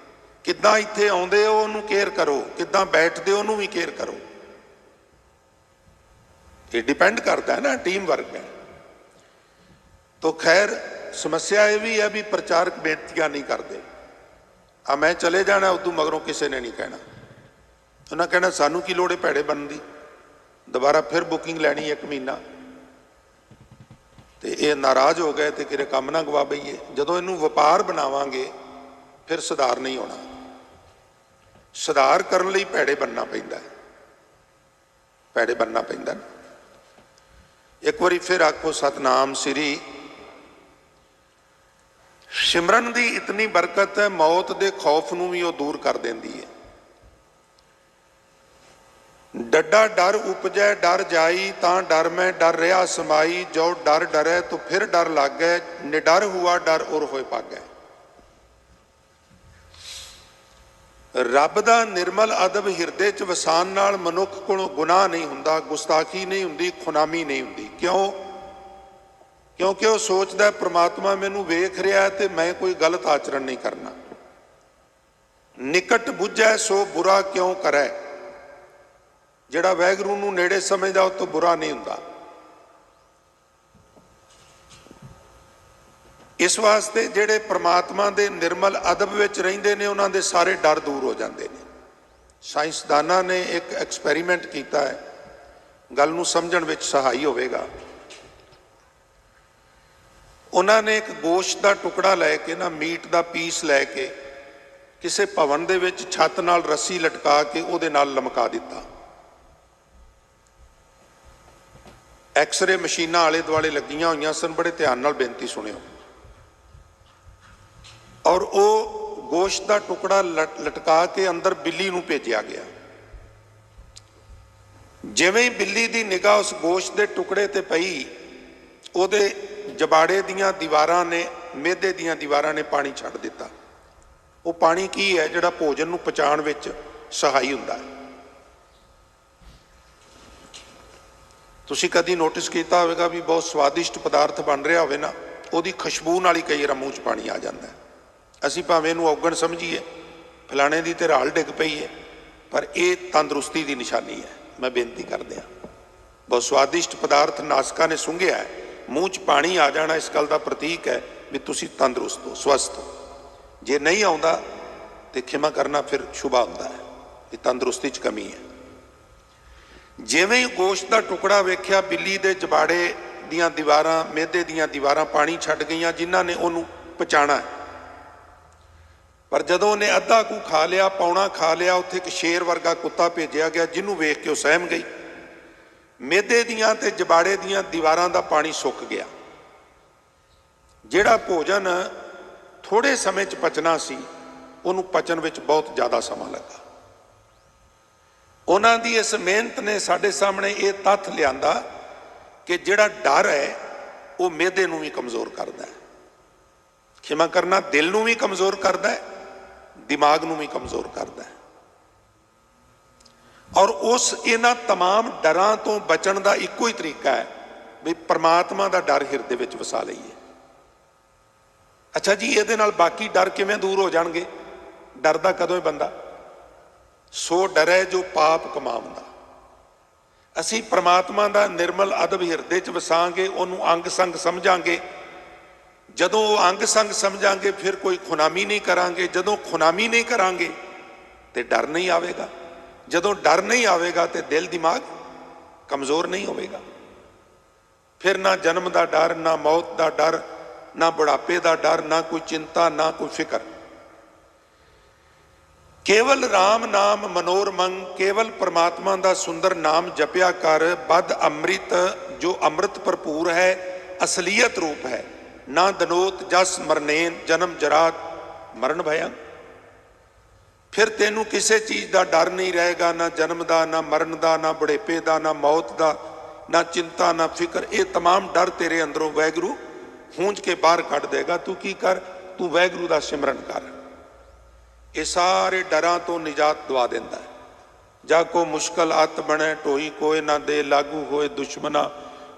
ਕਿੱਦਾਂ ਇੱਥੇ ਆਉਂਦੇ ਹੋ ਉਹਨੂੰ ਕੇਅਰ ਕਰੋ, ਕਿੱਦਾਂ ਬੈਠਦੇ ਉਹਨੂੰ ਵੀ ਕੇਅਰ ਕਰੋ। ਇਹ ਡਿਪੈਂਡ ਕਰਦਾ ਹੈ ਨਾ, ਟੀਮ ਵਰਕ ਹੈ। ਤੋ ਖੈਰ ਸਮੱਸਿਆ ਇਹ ਵੀ ਹੈ ਵੀ ਪ੍ਰਚਾਰਕ ਬੇਨਤੀਆਂ ਨਹੀਂ ਕਰਦੇ। ਆ ਮੈਂ ਚਲੇ ਜਾਣਾ, ਉਦੋਂ ਮਗਰੋਂ ਕਿਸੇ ਨੇ ਨਹੀਂ ਕਹਿਣਾ। ਉਹਨਾਂ ਕਹਿਣਾ ਸਾਨੂੰ ਕੀ ਲੋੜ ਹੈ ਭੈੜੇ ਬਣਨ ਦੀ, ਦੁਬਾਰਾ ਫਿਰ ਬੁਕਿੰਗ ਲੈਣੀ 1 ਮਹੀਨਾ। ਤੇ ਇਹ ਨਾਰਾਜ਼ ਹੋ ਗਏ ਤੇ ਕਿਰੇ ਕੰਮ ਨਾ ਗਵਾ ਬਈਏ। ਜਦੋਂ ਇਹਨੂੰ ਵਪਾਰ ਬਣਾਵਾਂਗੇ ਫਿਰ ਸੁਧਾਰ ਨਹੀਂ ਹੋਣਾ। ਸੁਧਾਰ ਕਰਨ ਲਈ ਭੈੜੇ ਬਣਨਾ ਪੈਂਦਾ, ਭੈੜੇ ਬਣਨਾ ਪੈਂਦਾ। ਇੱਕ ਵਾਰੀ ਫਿਰ ਆਖੋ ਸਤਨਾਮ ਸ੍ਰੀ। ਸਿਮਰਨ ਦੀ ਇਤਨੀ ਬਰਕਤ ਹੈ, ਮੌਤ ਦੇ ਖੌਫ ਨੂੰ ਵੀ ਉਹ ਦੂਰ ਕਰ ਦਿੰਦੀ ਹੈ। ਡੱਡਾ ਡਰ ਉਪਜੈ ਡਰ ਜਾਈ, ਤਾਂ ਡਰ ਮੈਂ ਡਰ ਰਿਹਾ ਸਮਾਈ। ਜੋ ਡਰ ਡਰੈ ਤੋ ਫਿਰ ਡਰ ਲੱਗੈ, ਨਿਡਰ ਹੁਆ ਡਰ ਉਰ ਹੋਏ ਭਾਗੈ। ਰੱਬ ਦਾ ਨਿਰਮਲ ਅਦਬ ਹਿਰਦੇ 'ਚ ਵਸਾਨ ਨਾਲ ਮਨੁੱਖ ਕੋਲੋਂ ਗੁਨਾਹ ਨਹੀਂ ਹੁੰਦਾ, ਗੁਸਤਾਖੀ ਨਹੀਂ ਹੁੰਦੀ, ਖੁਨਾਮੀ ਨਹੀਂ ਹੁੰਦੀ। ਕਿਉਂ? ਕਿਉਂਕਿ ਉਹ ਸੋਚਦਾ ਪ੍ਰਮਾਤਮਾ ਮੈਨੂੰ ਵੇਖ ਰਿਹਾ ਤੇ ਮੈਂ ਕੋਈ ਗਲਤ ਆਚਰਣ ਨਹੀਂ ਕਰਨਾ। ਨਿਕਟ ਬੁੱਝੈ ਸੋ ਬੁਰਾ ਕਿਉਂ ਕਰੈ। ਜਿਹੜਾ ਵਾਹਿਗੁਰੂ ਨੂੰ ਨੇੜੇ ਸਮਝਦਾ ਉਹ ਤੋਂ ਬੁਰਾ ਨਹੀਂ ਹੁੰਦਾ। ਇਸ ਵਾਸਤੇ ਜਿਹੜੇ ਪ੍ਰਮਾਤਮਾ ਦੇ ਨਿਰਮਲ ਅਦਬ ਵਿੱਚ ਰਹਿੰਦੇ ਨੇ ਉਹਨਾਂ ਦੇ ਸਾਰੇ ਡਰ ਦੂਰ ਹੋ ਜਾਂਦੇ ਨੇ। ਸਾਇੰਸਦਾਨਾਂ ਨੇ ਇੱਕ ਐਕਸਪੈਰੀਮੈਂਟ ਕੀਤਾ ਹੈ, ਗੱਲ ਨੂੰ ਸਮਝਣ ਵਿੱਚ ਸਹਾਈ ਹੋਵੇਗਾ। ਉਹਨਾਂ ਨੇ ਇੱਕ ਗੋਸ਼ਤ ਦਾ ਟੁਕੜਾ ਲੈ ਕੇ ਨਾ, ਮੀਟ ਦਾ ਪੀਸ ਲੈ ਕੇ ਕਿਸੇ ਭਵਨ ਦੇ ਵਿੱਚ ਛੱਤ ਨਾਲ ਰੱਸੀ ਲਟਕਾ ਕੇ ਉਹਦੇ ਨਾਲ ਲਮਕਾ ਦਿੱਤਾ। ਐਕਸਰੇ ਮਸ਼ੀਨਾਂ ਆਲੇ ਦੁਆਲੇ ਲੱਗੀਆਂ ਹੋਈਆਂ ਸਨ। ਬੜੇ ਧਿਆਨ ਨਾਲ ਬੇਨਤੀ ਸੁਣਿਓ। ਔਰ ਉਹ ਗੋਸ਼ਤ ਦਾ ਟੁਕੜਾ ਲਟਕਾ ਕੇ ਅੰਦਰ ਬਿੱਲੀ ਨੂੰ ਭੇਜਿਆ ਗਿਆ। ਜਿਵੇਂ ਹੀ ਬਿੱਲੀ ਦੀ ਨਿਗਾਹ ਉਸ ਗੋਸ਼ਤ ਦੇ ਟੁਕੜੇ ਤੇ ਪਈ, ਉਹਦੇ ਜਬਾੜੇ ਦੀਆਂ ਦੀਵਾਰਾਂ ਨੇ, ਮਿਹਦੇ ਦੀਆਂ ਦੀਵਾਰਾਂ ਨੇ ਪਾਣੀ ਛੱਡ ਦਿੱਤਾ। ਉਹ ਪਾਣੀ ਕੀ ਹੈ? ਜਿਹੜਾ ਭੋਜਨ ਨੂੰ ਪਚਾਉਣ ਵਿੱਚ ਸਹਾਈ ਹੁੰਦਾ ਹੈ। ਤੁਸੀਂ ਕਦੀ ਨੋਟਿਸ ਕੀਤਾ ਹੋਵੇਗਾ ਵੀ ਬਹੁਤ ਸਵਾਦਿਸ਼ਟ ਪਦਾਰਥ ਬਣ ਰਿਹਾ ਹੋਵੇ ਨਾ, ਉਹਦੀ ਖੁਸ਼ਬੂ ਨਾਲ ਹੀ ਕਈ ਵਾਰ ਮੂੰਹ 'ਚ ਪਾਣੀ ਆ ਜਾਂਦਾ ਹੈ। ਅਸੀਂ ਭਾਵੇਂ ਇਹਨੂੰ ਔਗਣ ਸਮਝੀਏ, ਫਲਾਣੇ ਦੀ ਤੇ ਰਾਲ ਡਿੱਗ ਪਈ ਹੈ, ਪਰ ਇਹ ਤੰਦਰੁਸਤੀ ਦੀ ਨਿਸ਼ਾਨੀ ਹੈ। ਮੈਂ ਬੇਨਤੀ ਕਰਦਿਆਂ, ਬਹੁਤ ਸਵਾਦਿਸ਼ਟ ਪਦਾਰਥ ਨਾਸਕਾਂ ਨੇ ਸੁੰਘਿਆ ਹੈ, ਮੂੰਹ 'ਚ ਪਾਣੀ ਆ ਜਾਣਾ ਇਸ ਗੱਲ ਦਾ ਪ੍ਰਤੀਕ ਹੈ ਵੀ ਤੁਸੀਂ ਤੰਦਰੁਸਤ ਹੋ, ਸਵਸਥ ਹੋ। ਜੇ ਨਹੀਂ ਆਉਂਦਾ ਤੇ ਖਿਮਾ ਕਰਨਾ ਫਿਰ ਸ਼ੁਭਾ ਹੁੰਦਾ ਹੈ, ਇਹ ਤੰਦਰੁਸਤੀ 'ਚ ਕਮੀ ਹੈ। ਜਿਵੇਂ ਹੀ ਗੋਸ਼ਤ ਦਾ ਟੁਕੜਾ ਵੇਖਿਆ, ਬਿੱਲੀ ਦੇ ਜਬਾੜੇ ਦੀਆਂ ਦੀਵਾਰਾਂ, ਮਿਹਦੇ ਦੀਆਂ ਦੀਵਾਰਾਂ ਪਾਣੀ ਛੱਡ ਗਈਆਂ, ਜਿਨ੍ਹਾਂ ਨੇ ਉਹਨੂੰ ਪਚਾਣਾ ਹੈ। ਪਰ ਜਦੋਂ ਉਹਨੇ ਅੱਧਾ ਕੁ ਖਾ ਲਿਆ, ਪੌਣਾ ਖਾ ਲਿਆ, ਉੱਥੇ ਇੱਕ ਸ਼ੇਰ ਵਰਗਾ ਕੁੱਤਾ ਭੇਜਿਆ ਗਿਆ, ਜਿਹਨੂੰ ਵੇਖ ਕੇ ਉਹ ਸਹਿਮ ਗਈ। ਮਿਹਦੇ ਦੀਆਂ ਤੇ ਜਬਾੜੇ ਦੀਆਂ ਦੀਵਾਰਾਂ ਦਾ ਪਾਣੀ ਸੁੱਕ ਗਿਆ। ਜਿਹੜਾ ਭੋਜਨ ਥੋੜੇ ਸਮੇਂ 'ਚ ਪਚਣਾ ਸੀ, ਉਹਨੂੰ ਪਚਣ ਵਿੱਚ ਬਹੁਤ ਜ਼ਿਆਦਾ ਸਮਾਂ ਲੱਗਾ। ਉਹਨਾਂ ਦੀ ਇਸ ਮਿਹਨਤ ਨੇ ਸਾਡੇ ਸਾਹਮਣੇ ਇਹ ਤੱਥ ਲਿਆਂਦਾ ਕਿ ਜਿਹੜਾ ਡਰ ਹੈ ਉਹ ਮਿਹਦੇ ਨੂੰ ਵੀ ਕਮਜ਼ੋਰ ਕਰਦਾ ਹੈ। ਖਿਮਾ ਕਰਨਾ ਦਿਲ ਨੂੰ ਵੀ ਕਮਜ਼ੋਰ ਕਰਦਾ ਹੈ, ਦਿਮਾਗ ਨੂੰ ਵੀ ਕਮਜ਼ੋਰ ਕਰਦਾ ਹੈ। ਔਰ ਉਸ ਇਹਨਾਂ तमाम ਡਰਾਂ ਤੋਂ ਬਚਣ ਦਾ ਇੱਕੋ ਹੀ ਤਰੀਕਾ ਹੈ ਵੀ ਪਰਮਾਤਮਾ ਦਾ ਡਰ ਹਿਰਦੇ ਵਿੱਚ ਵਸਾ ਲਈਏ। ਅੱਛਾ ਜੀ, ਇਹਦੇ ਨਾਲ ਬਾਕੀ ਡਰ ਕਿਵੇਂ ਦੂਰ ਹੋ ਜਾਣਗੇ? ਡਰਦਾ ਕਦੋਂ ਹੈ ਬੰਦਾ? ਸੋ ਡਰੇ ਜੋ ਪਾਪ ਕਮਾਉਂਦਾ। ਅਸੀਂ ਪਰਮਾਤਮਾ ਦਾ ਨਿਰਮਲ ਅਦਬ ਹਿਰਦੇ 'ਚ ਵਸਾਂਗੇ, ਉਹਨੂੰ ਅੰਗ ਸੰਗ ਸਮਝਾਂਗੇ। ਜਦੋਂ ਉਹ ਅੰਗ ਸੰਗ ਸਮਝਾਂਗੇ ਫਿਰ ਕੋਈ ਖੁਨਾਮੀ ਨਹੀਂ ਕਰਾਂਗੇ। ਜਦੋਂ ਖੁਨਾਮੀ ਨਹੀਂ ਕਰਾਂਗੇ ਤੇ ਡਰ ਨਹੀਂ ਆਵੇਗਾ। ਜਦੋਂ ਡਰ ਨਹੀਂ ਆਵੇਗਾ ਤੇ ਦਿਲ ਦਿਮਾਗ ਕਮਜ਼ੋਰ ਨਹੀਂ ਹੋਵੇਗਾ। ਫਿਰ ਨਾ ਜਨਮ ਦਾ ਡਰ, ਨਾ ਮੌਤ ਦਾ ਡਰ, ਨਾ ਬੁਢਾਪੇ ਦਾ ਡਰ, ਨਾ ਕੋਈ ਚਿੰਤਾ, ਨਾ ਕੋਈ ਫਿਕਰ। केवल राम नाम मनोरमंग, केवल परमात्मा का सुंदर नाम जपिया कर। बद अमृत, जो अमृत भरपूर है, असलीयत रूप है। ना दनोत जस मरनेन, जन्म जरात मरण भयं। फिर तेनू किसी चीज़ का डर नहीं रहेगा, ना जन्म का, ना मरण का, ना बुढ़ेपे का, ना मौत का, ना चिंता, ना फिक्र। ये तमाम डर तेरे अंदरों वैगुरु हूंज के बाहर कढ़ देगा। तू की कर, तू वैगुरु का सिमरन कर। ये सारे डरां तो निजात दवा देंदा है। जाको मुश्किल अत बने, टोई कोई ना दे, लागू होए दुश्मना।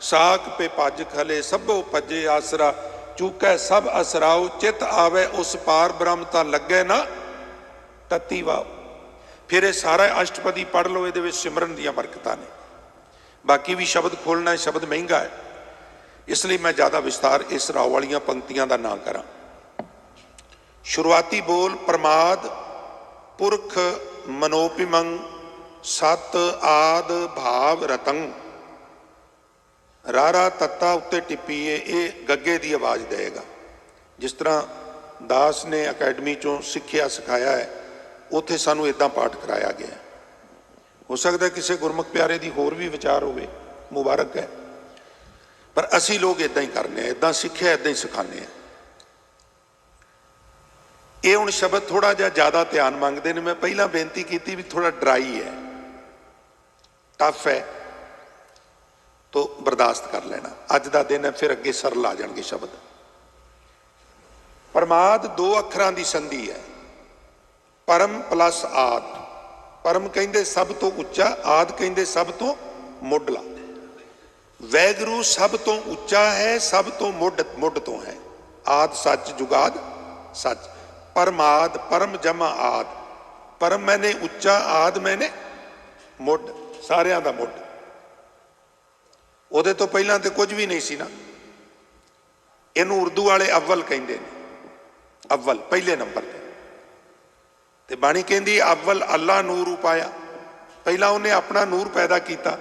साख पे भज खले, सबो भजे आसरा। चूकै सब असराओ, चित आवे उस पार ब्रह्म। तां लगे ना तत्ती वाओ। फिर ये सारा अष्टपदी पढ़ लो, ये सिमरन दियां बरकतां ने। बाकी भी शब्द खोलना है, शब्द महंगा है, इसलिए मैं ज़्यादा विस्तार इस राव वालियां पंक्तियां का ना करा। शुरुआती बोल प्रमाद पुरख मनोपिमंग, सत आद भाव रतंग। रारा तत्ता उत्ते टिप्पीए, ये गग्गे की आवाज़ देगा। जिस तरह दास ने अकैडमी चों सिक्ख्या सिखाया है, उत्थे सानू इदां पाठ कराया गया। हो सकता है किसी गुरमुख प्यारे की होर भी विचार होवे, मुबारक है, पर असी लोग इदां ही करने, इदां सिक्ख्या इदां ही सिखाने हैं। ये हुण शब्द थोड़ा जिहा ज़्यादा ध्यान मंगते हैं। मैं पहला बेनती की भी थोड़ा ड्राई है, टफ है, तो बर्दाश्त कर लेना। अज का दिन है, फिर अगे सरल आ जाएंगे शब्द। परमाद दो अखरां की संधि है, परम प्लस आद। परम कहते सब तो उच्चा, आद कहते सब तो मुढ़ला। वैगुरु सब तो उच्चा है, सब तो मुढ़ तो है। आद सच, जुगाद सच। परमाद, परम जमा आद। परम मैंने उच्चा, आद मैंने मुढ़, सारियां दा मुढ़। उहदे तो पहलां तो कुछ भी नहीं सी ना। इनू उर्दू वाले अव्वल कहते हैं, अव्वल पहले नंबर पर। ते बाणी कहती अव्वल अल्लाह नूर उपाया। पहला उन्हें अपना नूर पैदा किया,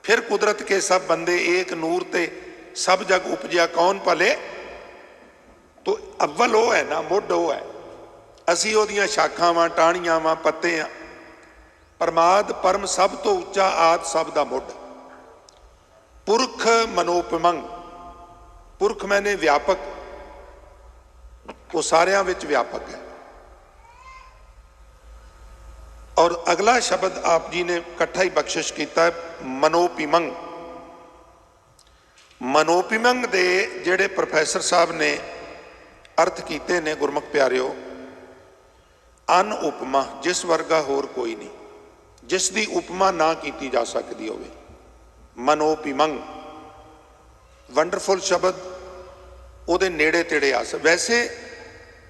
फिर कुदरत के सब बंदे एक नूर ते सब जग उपजिया कौन भले। तो अव्वल वो है ना, मुढ़ वो है। असी ओदियां शाखां वां, टाहणियां वां, पत्ते आ। परमाद परम सब तो उच्चा, आद सब दा मुढ़। पुरख मनोपमंग, पुरख मैंने व्यापक, वो सारियां विच व्यापक है। और अगला शब्द आप जी ने इकट्ठा ही बख्शिश किया है, मनोपिमंग। मनोपिमंग दे जेड़े प्रोफैसर साहब ने अर्थ किए ने गुरमुख प्यारिओ, अन उपमा, जिस वर्गा होर कोई नहीं, जिसकी उपमा ना की जा सकती होवे। मनोपिमंग वंडरफुल शब्द, उहदे नेड़े तेड़े आ। वैसे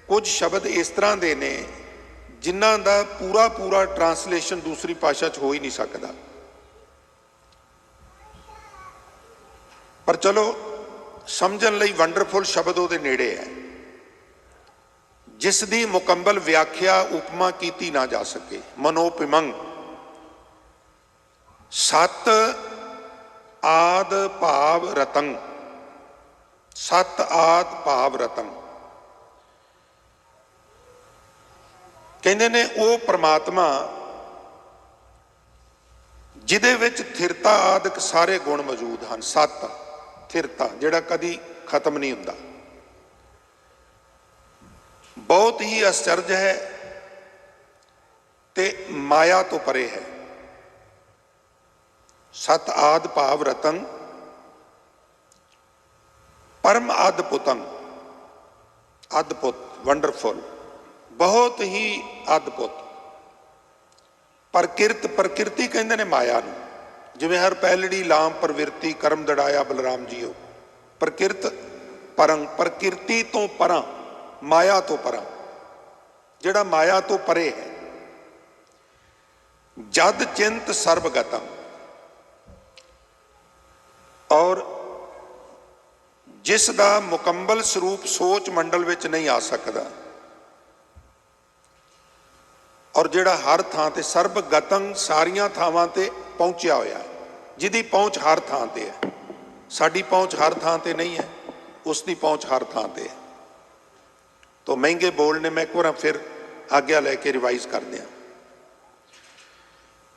कुछ शब्द इस तरह के ने जिन्हां दा पूरा पूरा ट्रांसलेशन दूसरी भाषा च हो ही नहीं सकता, पर चलो समझण लई वंडरफुल शब्द उहदे नेड़े है, जिसदी मुकम्मल व्याख्या उपमा की ना जा सके। मनोपिमंग, सत आद भाव रतंग। सत आद भाव रतंग कहते ने वो परमात्मा जिहदे विच स्थिरता आदि सारे गुण मौजूद हैं। सत स्थिरता, जिहड़ा कदी खत्म नहीं हुंदा, बहुत ही आश्चर्य है ते माया तो परे है। सत आद भाव रतंग, परम अद्भुतंग, अद्भुत, वंडरफुल, बहुत ही अद्भुत। प्रकृत, प्रकृति कहते ने माया नूं, जिवें हर पैलड़ी लाम प्रवृत्ति कर्म दड़ाया बलराम जीओ। प्रकृत परंग, प्रकृति तो परां, माया तो परां, जिहड़ा माया तो परे है। जद चिंत सर्वगतम, और जिसका मुकम्मल स्वरूप सोच मंडल विच नहीं आ सकता, और जिहड़ा हर थां ते सर्वगतंग, सारियां थावां ते पहुंचिया होया है, जिहदी पहुंच हर थां ते है। साडी पहुंच हर थां ते नहीं है, उसकी पहुंच हर थां ते है। तो महंगे बोल ने, मैं एक बार फिर आग्ञा लैके रिवाइज करते हैं।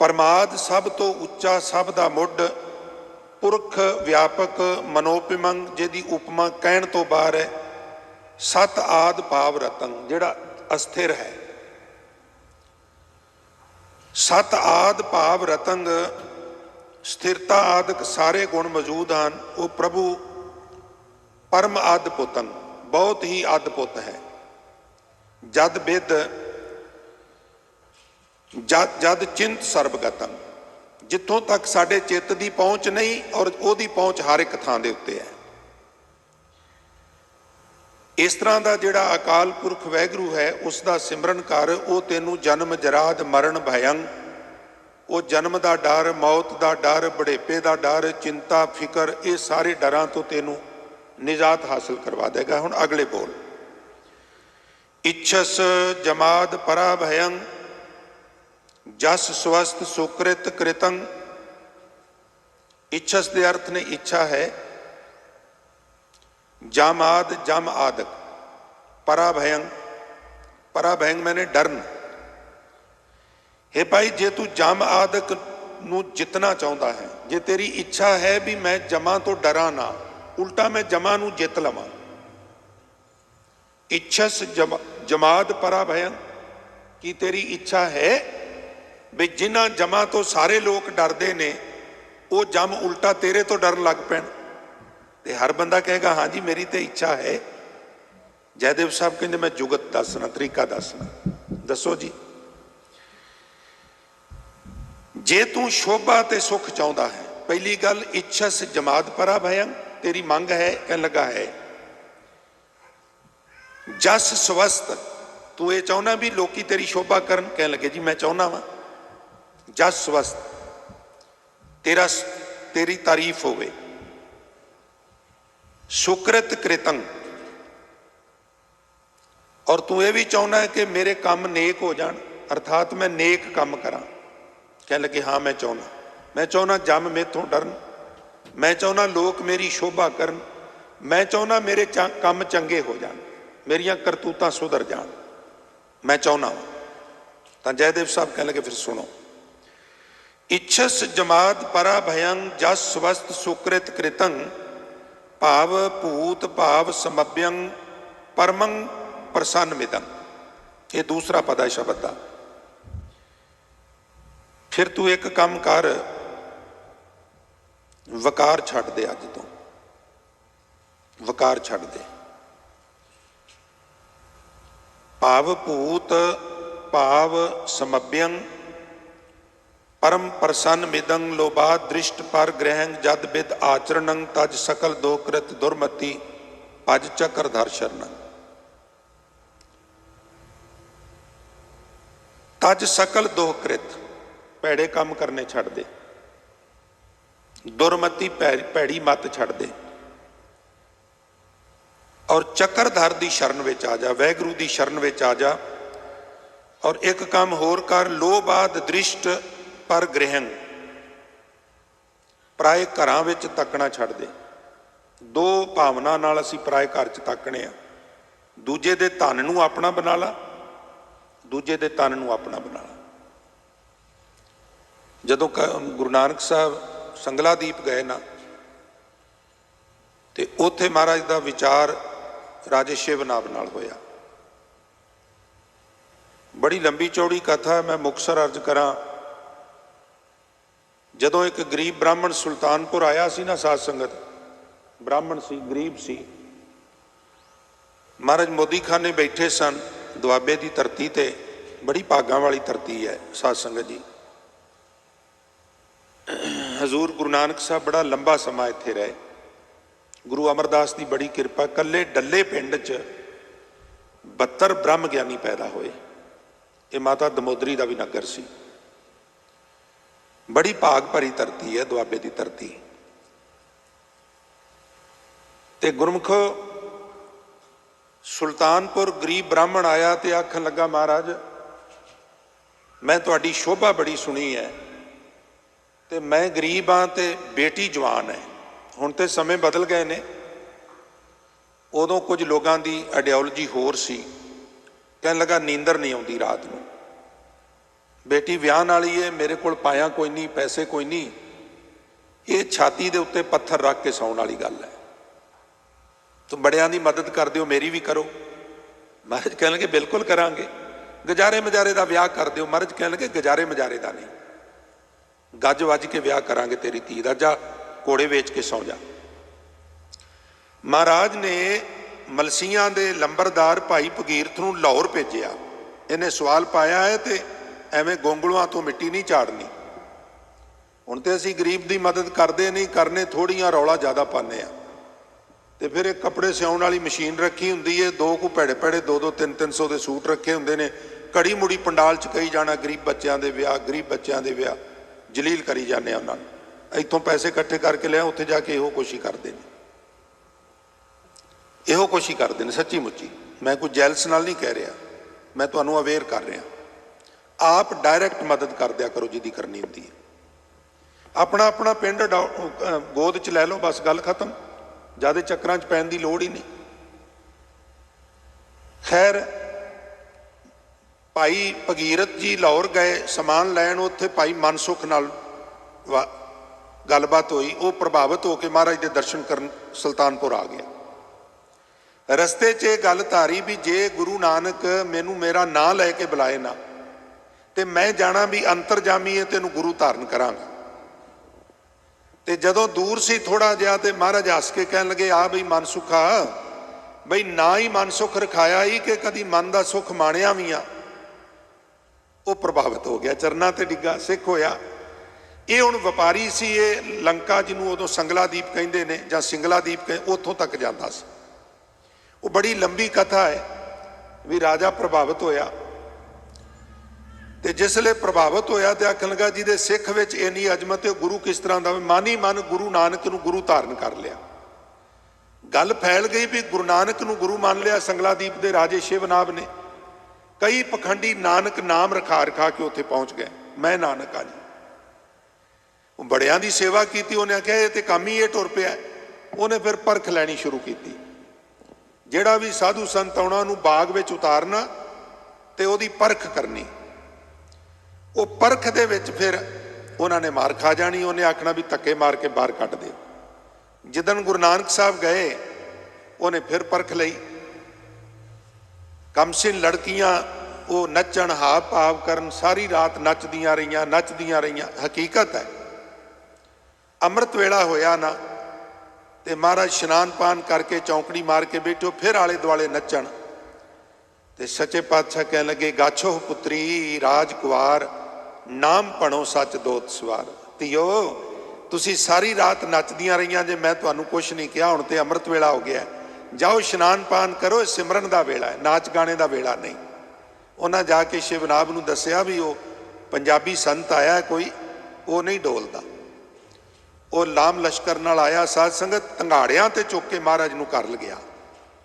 परमाद सब तो उच्चा सब दा मुढ़, पुरख व्यापक मनोपिमंग, जिहदी उपमा कहण तो बाहर है। सत आद भाव रतन, जिहड़ा अस्थिर है। सत आद भाव रतंग, स्थिरता आदਿਕ सारे गुण मौजूद हैं। वो प्रभु परम अद्भुतंग, बहुत ही अद्भुत है। जद विद जद चिंत सर्वगतंग, जिथों तक साडे चित्त की पहुँच नहीं और उसकी पहुँच हर एक थां दे उत्ते है। इस तरह का जिहड़ा अकाल पुरख वैगुरू है उसका सिमरन कर, वो तेनू जन्म जराद मरण भयंग, वो जन्म का डर, मौत का डर, बुढ़ेपे का डर, चिंता फिकर, ये सारे डरां तो तेनू निजात हासिल करवा देगा। हुण अगले बोल। इच्छस जमाद परा भयंग, जस स्वस्थ सुकृत कृतंग। इच्छस के अर्थ ने इच्छा है, जम आद जम आदक, पराभयंग, पराभयंग मैंने डरन। हे भाई, जे तू जम आदक नू जितना चाहता है, जे तेरी इच्छा है भी मैं जमा तो डरा ना, उल्टा मैं जमा नू जित लवां। इच्छस जमाद पराभयंग, की तेरी इच्छा है भी जिन्हां जमा तो सारे लोग डरते ने, वो जम उल्टा तेरे तो डर लग पैण। ते हर बंदा कहेगा हाँ जी मेरी तो इच्छा है। जयदेव साहब कहते मैं जुगत दसना, तरीका दसना। दसो जी। जे तू शोभा ते सुख चाहता है, पहली गल इच्छस जमात परा भयंग, तेरी मंग है, कह लगा है। जस स्वस्थ, तू ये चाहना भी लोकी तेरी शोभा करन, कह लगे जी मैं चाहना वा। जस स्वस्थ, तेरी तारीफ होवे। सुकृत कृतंग, और तू ये भी चाहना है कि मेरे काम नेक हो जान, अर्थात मैं नेक काम करा। कह लगे हाँ मैं चाहना जम मेथों डरन, मैं चाहना लोग मेरी शोभा करन, मैं चाहना मेरे काम चंगे हो जान, मेरिया करतूतां सुधर जान, मैं चाहना वा। तो जयदेव साहब कह लगे फिर सुनो। इच्छस जमात परा भयंग, जस स्वस्थ सुकृत कृतंग, भाव भूत भाव समभ्यंग, परमंग प्रसन्न मिदंग। ये दूसरा पद है शब्द का। फिर तू एक काम कर, वकार छड्ड दे, अज तो वकार छड्ड दे। भाव भूत भाव समभ्यंग, परम प्रसन्न मिदंग, लोभा दृष्ट पर ग्रहंग, जद विद आचरणंग, तज सकल दोकृत दुर्मति, भज चक्रधर शरणंग। तज सकल दोकृत, भैड़े काम करने छड्ड दे, दुर्मति भैड़ी मत छड्ड दे, और चक्रधर की शरण विच आ जा, वैगुरू की शरण विच आ जा। और एक काम होर कर, लोभाद दृष्ट पर ग्रहण, पराए घरां विच तकना छड्ड दे। दो भावना नाल असीं पराए घर च तकने आ, दूजे दे धन नूं अपना बना ला, दूजे दे तन नूं अपना बना ला। जदों गुरु नानक साहब संगलादीप गए ना, तो उत्थे महाराज का विचार राजे शिवनाभ नाल होया। बड़ी लंबी चौड़ी कथा, मैं मुक्तसर अर्ज करा। जदों एक गरीब ब्राह्मण सुल्तानपुर आया सी ना, साध संगत, ब्राह्मण सी, गरीब सी, महाराज मोदी खाने बैठे सन दुआबे की धरती ते। बड़ी भागां वाली धरती है साध संगत जी। हजूर गुरु नानक साहब बड़ा लंबा समा इत्थे रहे। गुरु अमरदास की बड़ी किरपा, कल्ले डल्ले पिंड च 72 ब्रह्म ज्ञानी पैदा होए। ये माता दमोदरी का भी नगर सी। बड़ी भाग भरी धरती है दुआबे की धरती। ते गुरमुखो, सुल्तानपुर गरीब ब्राह्मण आया तो आखन लगा, महाराज मैं तुहाडी शोभा बड़ी सुनी है, तो मैं गरीब हाँ तो बेटी जवान है। हुण तो समय बदल गए ने, उदों कुछ लोगों की आइडियोलॉजी होर सी, कहने लगा नींदर नहीं आती रात को, बेटी विआहण वाली है, मेरे को पाया कोई नहीं, पैसे कोई नहीं, ये छाती के उत्ते पत्थर रख के सौण वाली गल है, तो बड़ियां की मदद कर दो, मेरी भी करो। महाराज कह लगे बिल्कुल करांगे, गुजारे मजारे का विआह कर दो। महाराज कह लगे गुजारे मजारे का नहीं, गज वज के विआह करांगे तेरी धी दा, जा घोड़े वेच के सौ जा। महाराज ने मलसियां दे लंबरदार भाई भगीरथ नूं लाहौर भेजिया। इन्हें सवाल पाया है तो एवें गोंगलुआं तो मिट्टी नहीं झाड़नी। हुण तो असीं गरीब की मदद करते नहीं, करने थोड़ियां रौला ज़्यादा पाने आ। तो फिर एक कपड़े सिउण वाली मशीन रखी हुंदी है, दो को भैड़े भैड़े 200 300 के सूट रखे हुंदे ने, कड़ी मुड़ी पंडाल च कही जाना गरीब बच्चों के विआह, गरीब बच्चों के विआह, जलील करी जाने उन्होंने। इतों पैसे इकट्ठे करके लिया, उत्थे जाके इहो कुछ ही करते हैं, इहो कुछ ही करते हैं सच्ची मुच्ची। मैं कोई जैलस नाल नहीं कह रहा, मैं तुहानूं अवेयर कर रहा। आप डायरैक्ट मदद कर दिया करो जिहदी करनी हुंदी है। अपना अपना पिंड गोद च लै लो, बस गल खत्म, ज़्यादा चक्रां च पैण दी लोड़ ही नहीं। खैर भाई भगीरथ जी लाहौर गए समान लैन, उत्थे भाई मनसुख नाल गलबात हुई, वो प्रभावित होकर महाराज के दर्शन करन सुल्तानपुर आ गया। रस्ते च ये गल धारी भी जे गुरु नानक मैनू मेरा नां लैके बुलाए ना, तो मैं जाना भी अंतरजामी है, तेनू गुरु धारण करांगा। तो जदों दूर से थोड़ा जिहा तो महाराज हस के कह लगे, आ बई मनसुखा, बई ना ही मन सुख रखाया ही कि कभी मन का सुख माणिया भी आ। वो प्रभावित हो गया, चरना ते डिग्गा, सिख होया। ये हुण व्यापारी सी, ये लंका जिन्होंने उदों संगलादीप कहिंदे ने जां सिंगलादीप कह, उत्थों तक जाता सी। वो बड़ी लंबी कथा है भी राजा प्रभावित होया, तो जिसले प्रभावित होया तो आखन लगा जिहदे सिख विच इन्नी अजमत है, गुरु किस तरह का, मन ही मन गुरु नानक नूं गुरु धारण कर लिया। गल फैल गई भी गुरु नानक नूं गुरु मान लिया संगलादीप के राजे शिवनाभ ने। कई पखंडी नानक नाम रखा रखा के उत्थे पहुँच गए, मैं नानक आ जी। वो बड़ियां की सेवा की, उन्हें आख्या ये तो काम ही ये टुर पिया। उन्हें फिर परख लैनी शुरू की, जिहड़ा भी साधु संत आउणा उहनूं बाग विच उतारना ते उहदी परख करनी। वो परख दे विच फिर उन्होंने मार खा जानी, उन्हें आखना भी धक्के मार के बाहर कढ दे। जिदन गुरु नानक साहब गए उन्हें फिर परख लई। कमसिन लड़कियां वो नचन हाव भाव करन, सारी रात नचदियां रहियां। हकीकत है अमृत वेला होया ना ते महाराज स्नान पान करके चौंकड़ी मार के बैठो, फिर आले दुआले नचन। ते सच्चे पातशाह कह लगे, गाछो पुत्री राज कुवार, नाम पढ़ो सच दोत सवार। धीओ तुसी सारी रात नचदियां रहियां जे, मैं तुहानूं कुछ नहीं कहा, हुण ते अमृत वेला हो गया, जाओ स्नान पान करो, सिमरन का वेला है, नाच गाने का वेला नहीं। उन्हें जाके शिवनाभ नूं दस्सिया भी वो पंजाबी संत आया कोई, वो नहीं डोलदा, वो लाम लश्कर नाल आया, साध संगत धंगाड़ियां ते चुक के महाराज नूं घर लग्या,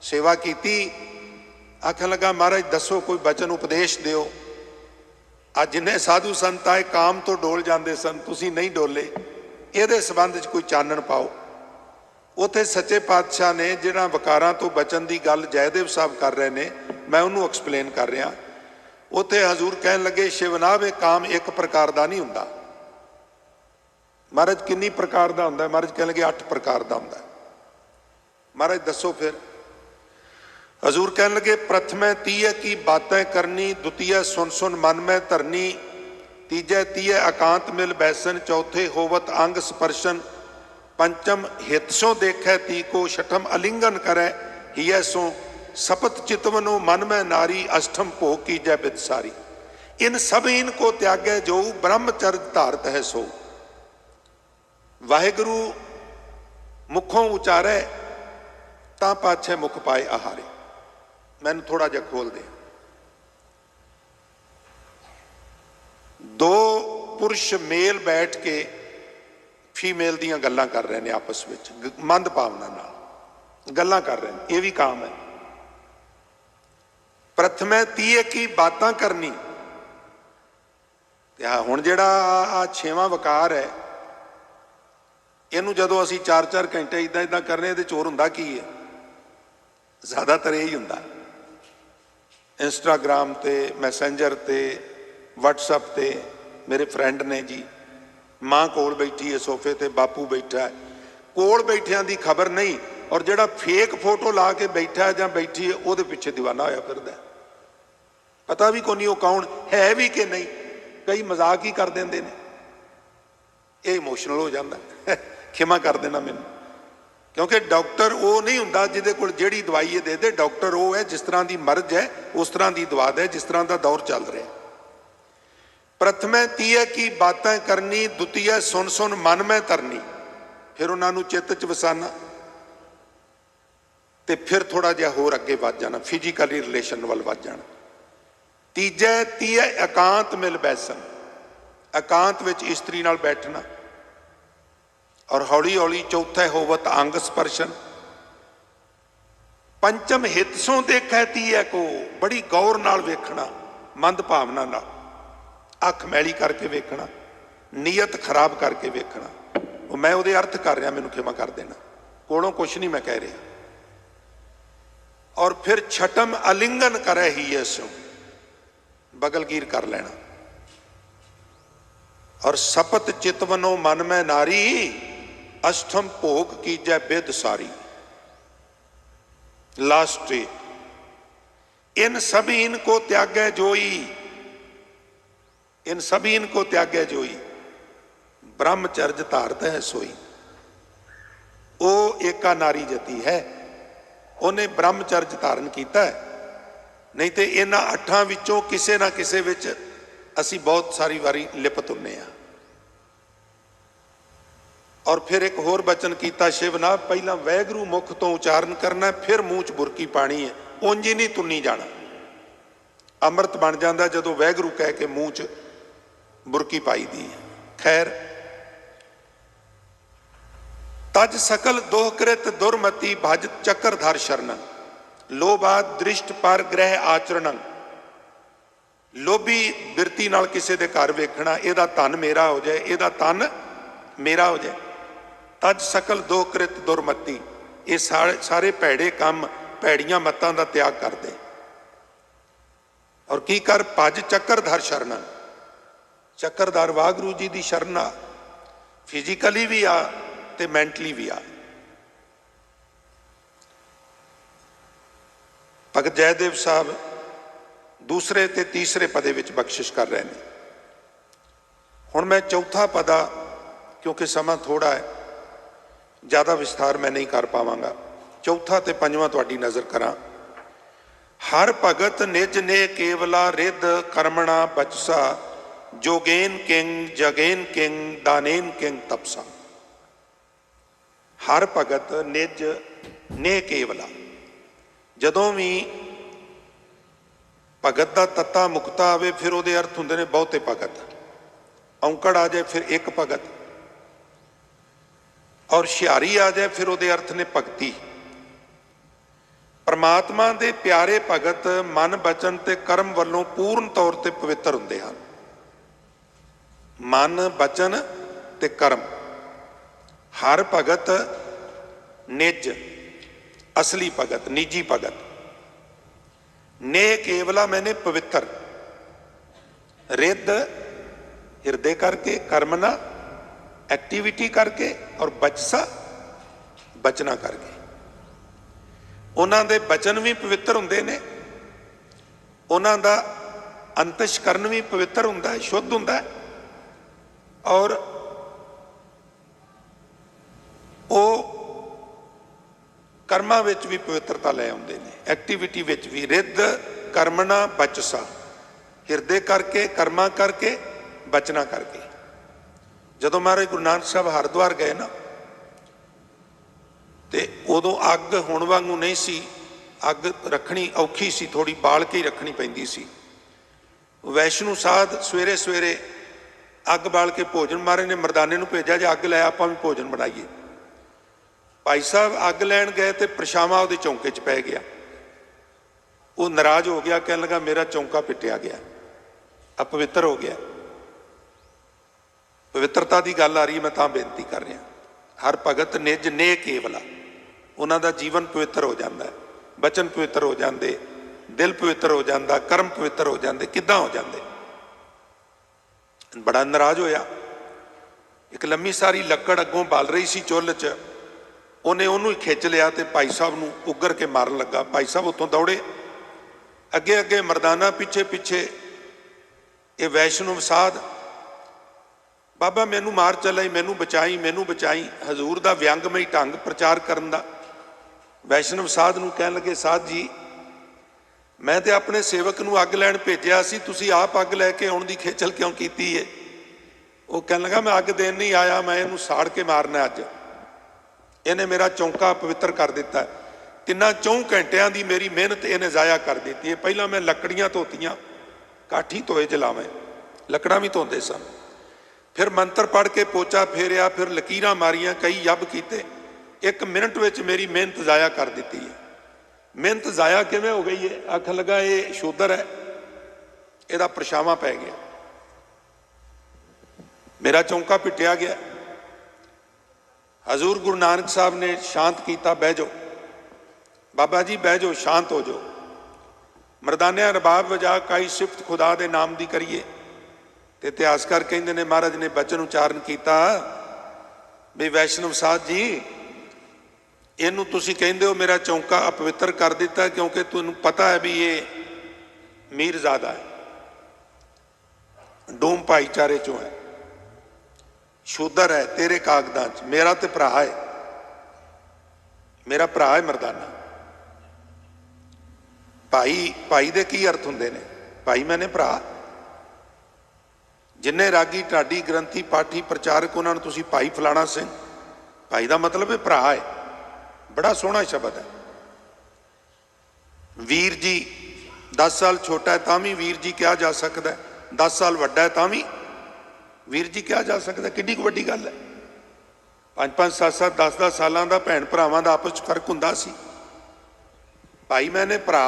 सेवा की। आखन लगा महाराज दसो कोई बचन उपदेश दिओ। अज जिन्ने साधु संत आए काम तो डोल जाते सन, तुसीं नहीं डोले, ये संबंध कोई चानण पाओ। उत्थे सच्चे पातशाह ने जिहड़ा वकारां तो बचन की गल जयदेव साहब कर रहे ने, मैं उन्होंने एक्सप्लेन कर रहा। उत्थे हजूर कहन लगे, शिवनाभ ये काम एक प्रकार का नहीं हुंदा। महाराज किन्नी प्रकार का हुंदा? महाराज कहन लगे 8 प्रकार का हुंदा। महाराज दसो फिर? हजूर कहन लगे, प्रथम तीय की बातें करनी, द्वितीय सुन सुन मन में धरनी, तीजे तीय एकांत मिल बैसन, चौथे होवत अंग स्पर्शन, पंचम हित सो देखे ती को, छठम अलिंगन करे हिय सो, सपत चितवनो मन में नारी, अष्टम भोग की जय बिद सारी। इन सब इनको त्यागे जो ब्रह्मचर्य धारत है सो। वाहिगुरु मुखों उचारे ता पाछे मुख पाए आहारे। मैनू थोड़ा जा खोल दे। 2 पुरुष मेल बैठ के फीमेल दियां गल्लां कर रहे हैं आपस में, मंद भावना नाल गल्लां कर रहे हैं, ये भी काम है। प्रथम तीए की बातां करनी। हुण जिहड़ा 6वां वकार है, इनू जदों असीं 4-4 घंटे इदां इदां करने ते चोर हुंदा की है? ज़्यादातर यही हुंदा। इंस्टाग्राम ते मैसेंजर ते व्हाट्सएप ते मेरे फ्रेंड ने जी, माँ कोल बैठी है सोफे ते, बापू बैठा है, कोल बैठिया की खबर नहीं, और जिहड़ा फेक फोटो ला के बैठा है जां बैठी है वो पिछे दीवाना होया फिरदा, पता भी कोई वो कौन है भी कि नहीं। कई मजाक ही कर देंदे ने, ये इमोशनल हो जाता खिमा कर देना मैनू, क्योंकि डॉक्टर वो नहीं हुंदा जिहदे कोल जिहड़ी दवाई ये दे दे। डॉक्टर वो है जिस तरह की मर्ज है उस तरह की दवा दे, जिस तरह का दौर चल रहा है। प्रथम तीय की बातें करनी, द्वितीय सुन सुन मन में तरनी, फिर उन्होंने चित्त च वसाना, तो फिर थोड़ा जिहा होर अगे वध जाना, फिजिकली रिलेशन वाल वध जाना। तीजे तीय एकांत मिल बैसन, एकांत विच इस्त्री नाल बैठना, और हौली हौली चौथा होवत अंग स्पर्शन। पंचम हित सो देखै तीय को, बड़ी गौर नाल वेखना, मंद भावना नाल, अख मैली करके वेखना, नीयत खराब करके वेखना। मैं वो अर्थ कर रहा, मैनू क्षमा कर देना, कोलों कुछ नहीं मैं कह रहा। और फिर छठम अलिंगन करे ही ऐसो, बगलगीर कर लेना। और सपत चितवनो मन में नारी, अष्टम भोग की जय बेद सारी। लास्ट, इन सभी इनको त्यागे जोई, इन सभी इनको त्यागे जोई, ब्रह्मचर्य धारत है सोई। वो एका नारी जती है, उन्हें ब्रह्मचर्य धारण किया है, नहीं तो इन्हां अठां विचों किसे ना किसे विच असी बहुत सारी वारी लिपत हुन्ने आ। और फिर एक होर बचन किया शिव ना, पहला वैगुरू मुख तो उचारण करना, फिर मूँह च बुरकी पानी है, उंज ही नहीं तुन्नी जाना। अमृत बन जाता जदों वैगुरू कह के मूँह च बुरकी पाई दी है। खैर, तज सकल दोहकृत दुर्मति भज चक्रधर शरण, लोभा दृष्ट पर ग्रह आचरण। लोभी बिरती नाल किसी दे घर वेखना, इहदा धन मेरा हो जाए, इहदा धन मेरा हो जाए। तज सकल दोहकृत दुर्मति, ये सारे भैड़े काम, भैड़ियां मतां दा त्याग कर दे। और की कर, भज चक्रधर शरण, चक्रधर वाहगुरू जी की शरण आ, फिजिकली भी आ ते मैंटली भी आ। भगत जयदेव साहब दूसरे ते तीसरे पदे विच बख्शिश कर रहे हैं। हुण मैं चौथा पदा, क्योंकि समा थोड़ा है, ज़्यादा विस्तार मैं नहीं कर पावांगा, चौथा ते पंजवां तुहाडी नज़र करा। हर भगत निज ने केवला रिद कर्मणा बचसा, जोगेन किंग जगेन किंग दानेन किंग तपसा। हर भगत निज ने केवला, जदों भी भगत का तत्ता मुक्ता आवे फिर वो अर्थ होंगे ने बहुते भगत, औंकड़ आ जाए फिर एक भगत, और शियारी आ जाए फिर वो अर्थ ने भगती। परमात्मा दे प्यारे भगत मन बचन ते कर्म वालों पूर्ण तौर पर पवित्र होंदे हैं। मन बचन ते कर्म, हर भगत निज असली भगत, निजी भगत। ने केवला मैंने पवित्र, रिद हृदय करके, कर्मना एक्टिविटी करके, और बचसा बचना करके। उन्हां दे बचन भी पवित्र हुंदे ने, उन्हां दा अंतशकरण भी पवित्र हुंदा है, शुद्ध हुंदा है, और वो कर्मां विच भी पवित्रता ले आउंदे ने, एक्टिविटी विच भी। रिद कर्मणा बचसा, हृदय करके, कर्मा करके, बचना करके। जदों महाराज गुरु नानक साहब हरिद्वार गए ना, तो उदों अग हुण वांगू नहीं सी, अग रखनी औखी सी, थोड़ी बाल के ही रखनी पैंदी सी। वैष्णु साध सवेरे सवेरे अग बाल के भोजन, महाराज ने मरदाने नूं भेजा जे अग लै आपां भी भोजन बनाइए। भाई साहब अग लैन गए तो परछावां उहदे चौंके च पै गया। वो नाराज हो गया, कहने लगा मेरा चौंका पिटिया गया, अपवित्र हो गया। पवित्रता की गल आ रही है, मैं तां बेनती कर रहा। हर भगत निज ने केवला, उन्हों का जीवन पवित्र हो जाता है, बचन पवित्र हो जाते, दिल पवित्र हो जाता, कर्म पवित्र हो जाते, किद्दां हो जाते। बड़ा नाराज होया। एक लम्मी सारी लक्कड़ अगों बाल रही सी चुੱਲ੍ਹ 'ਚ, उन्हें उन्होंने खिंच लिया तो भाई साहब नूं उगर के मारन लगा। भाई साहब उत्थों दौड़े, अगे अगे मरदाना पिछे पिछे। ये वैष्णव साध, बाबा मैनू मार चला, मैनू बचाई, मैनू बचाई। हजूर का व्यंगमई ढंग प्रचार करन दा। वैष्णव साध नूं कहन लगे, साध जी मैं तो अपने सेवक नूं अग लैण भेजिया सी, तुसीं आप अग लैके आउण दी खेचल क्यों कीती है? वो कहन लगा मैं अग देन नहीं आया, मैं इहनूं साड़ के मारना। अज इहने मेरा चौंका पवित्र कर दिता। 3-4 घंटियां दी मेरी मेहनत इहने जाया कर दी है। पहला मैं लकड़ियां धोतियां, काठी धोए जलावें, लकड़ां भी धोंदे सन। फिर मंत्र पढ़ के पोचा फेरिया, फिर लकीरां मारियां, कई यब कीते। 1 मिनट विच मेरी मेहनत जाया कर दी है। मेहनत जाया किवें हो गई है? आखन लगा ये शूदर है, इहदा परछावां पै गया, मेरा चौंका पिटिया गया। हजूर गुरु नानक साहब ने शांत किया, बह जाओ बाबा जी, बह जाओ, शांत हो जाओ। मरदानिया रबाब वजा काई सिफत खुदा दे नाम दी करिए। तो इतिहासकार कहते ने महाराज ने बचन उचारण किया भी वैष्णव साध जी, इनू तुसी कहंदे हो मेरा चौंका अपवित्र कर दिता, क्योंकि तुहानू पता है भी ये मीरजादा है, डूम भाईचारे चो है, शूदर है, तेरे कागदां च। मेरा तो भरा है, मेरा भरा है मरदाना। भाई भाई दे की अर्थ हुंदे ने? भाई मैंने भरा। जिन्ने रागी ढाडी ग्रंथी पाठी प्रचारक उन्होंने तुसी भाई फलाना सिंह, भाई का मतलब है भरा है। बड़ा सोहना शब्द है। वीर जी 10 साल छोटा है तां वीर जी कहा जा सकता है, 10 साल वड्डा है तां वीर जी कहा जा सकता है। किड्डी वड्डी गल है। 5-5, 7-7, 10-10 सालों का भैन भरावां दा आपस फर्क हुंदा सी। भाई मैंने भरा,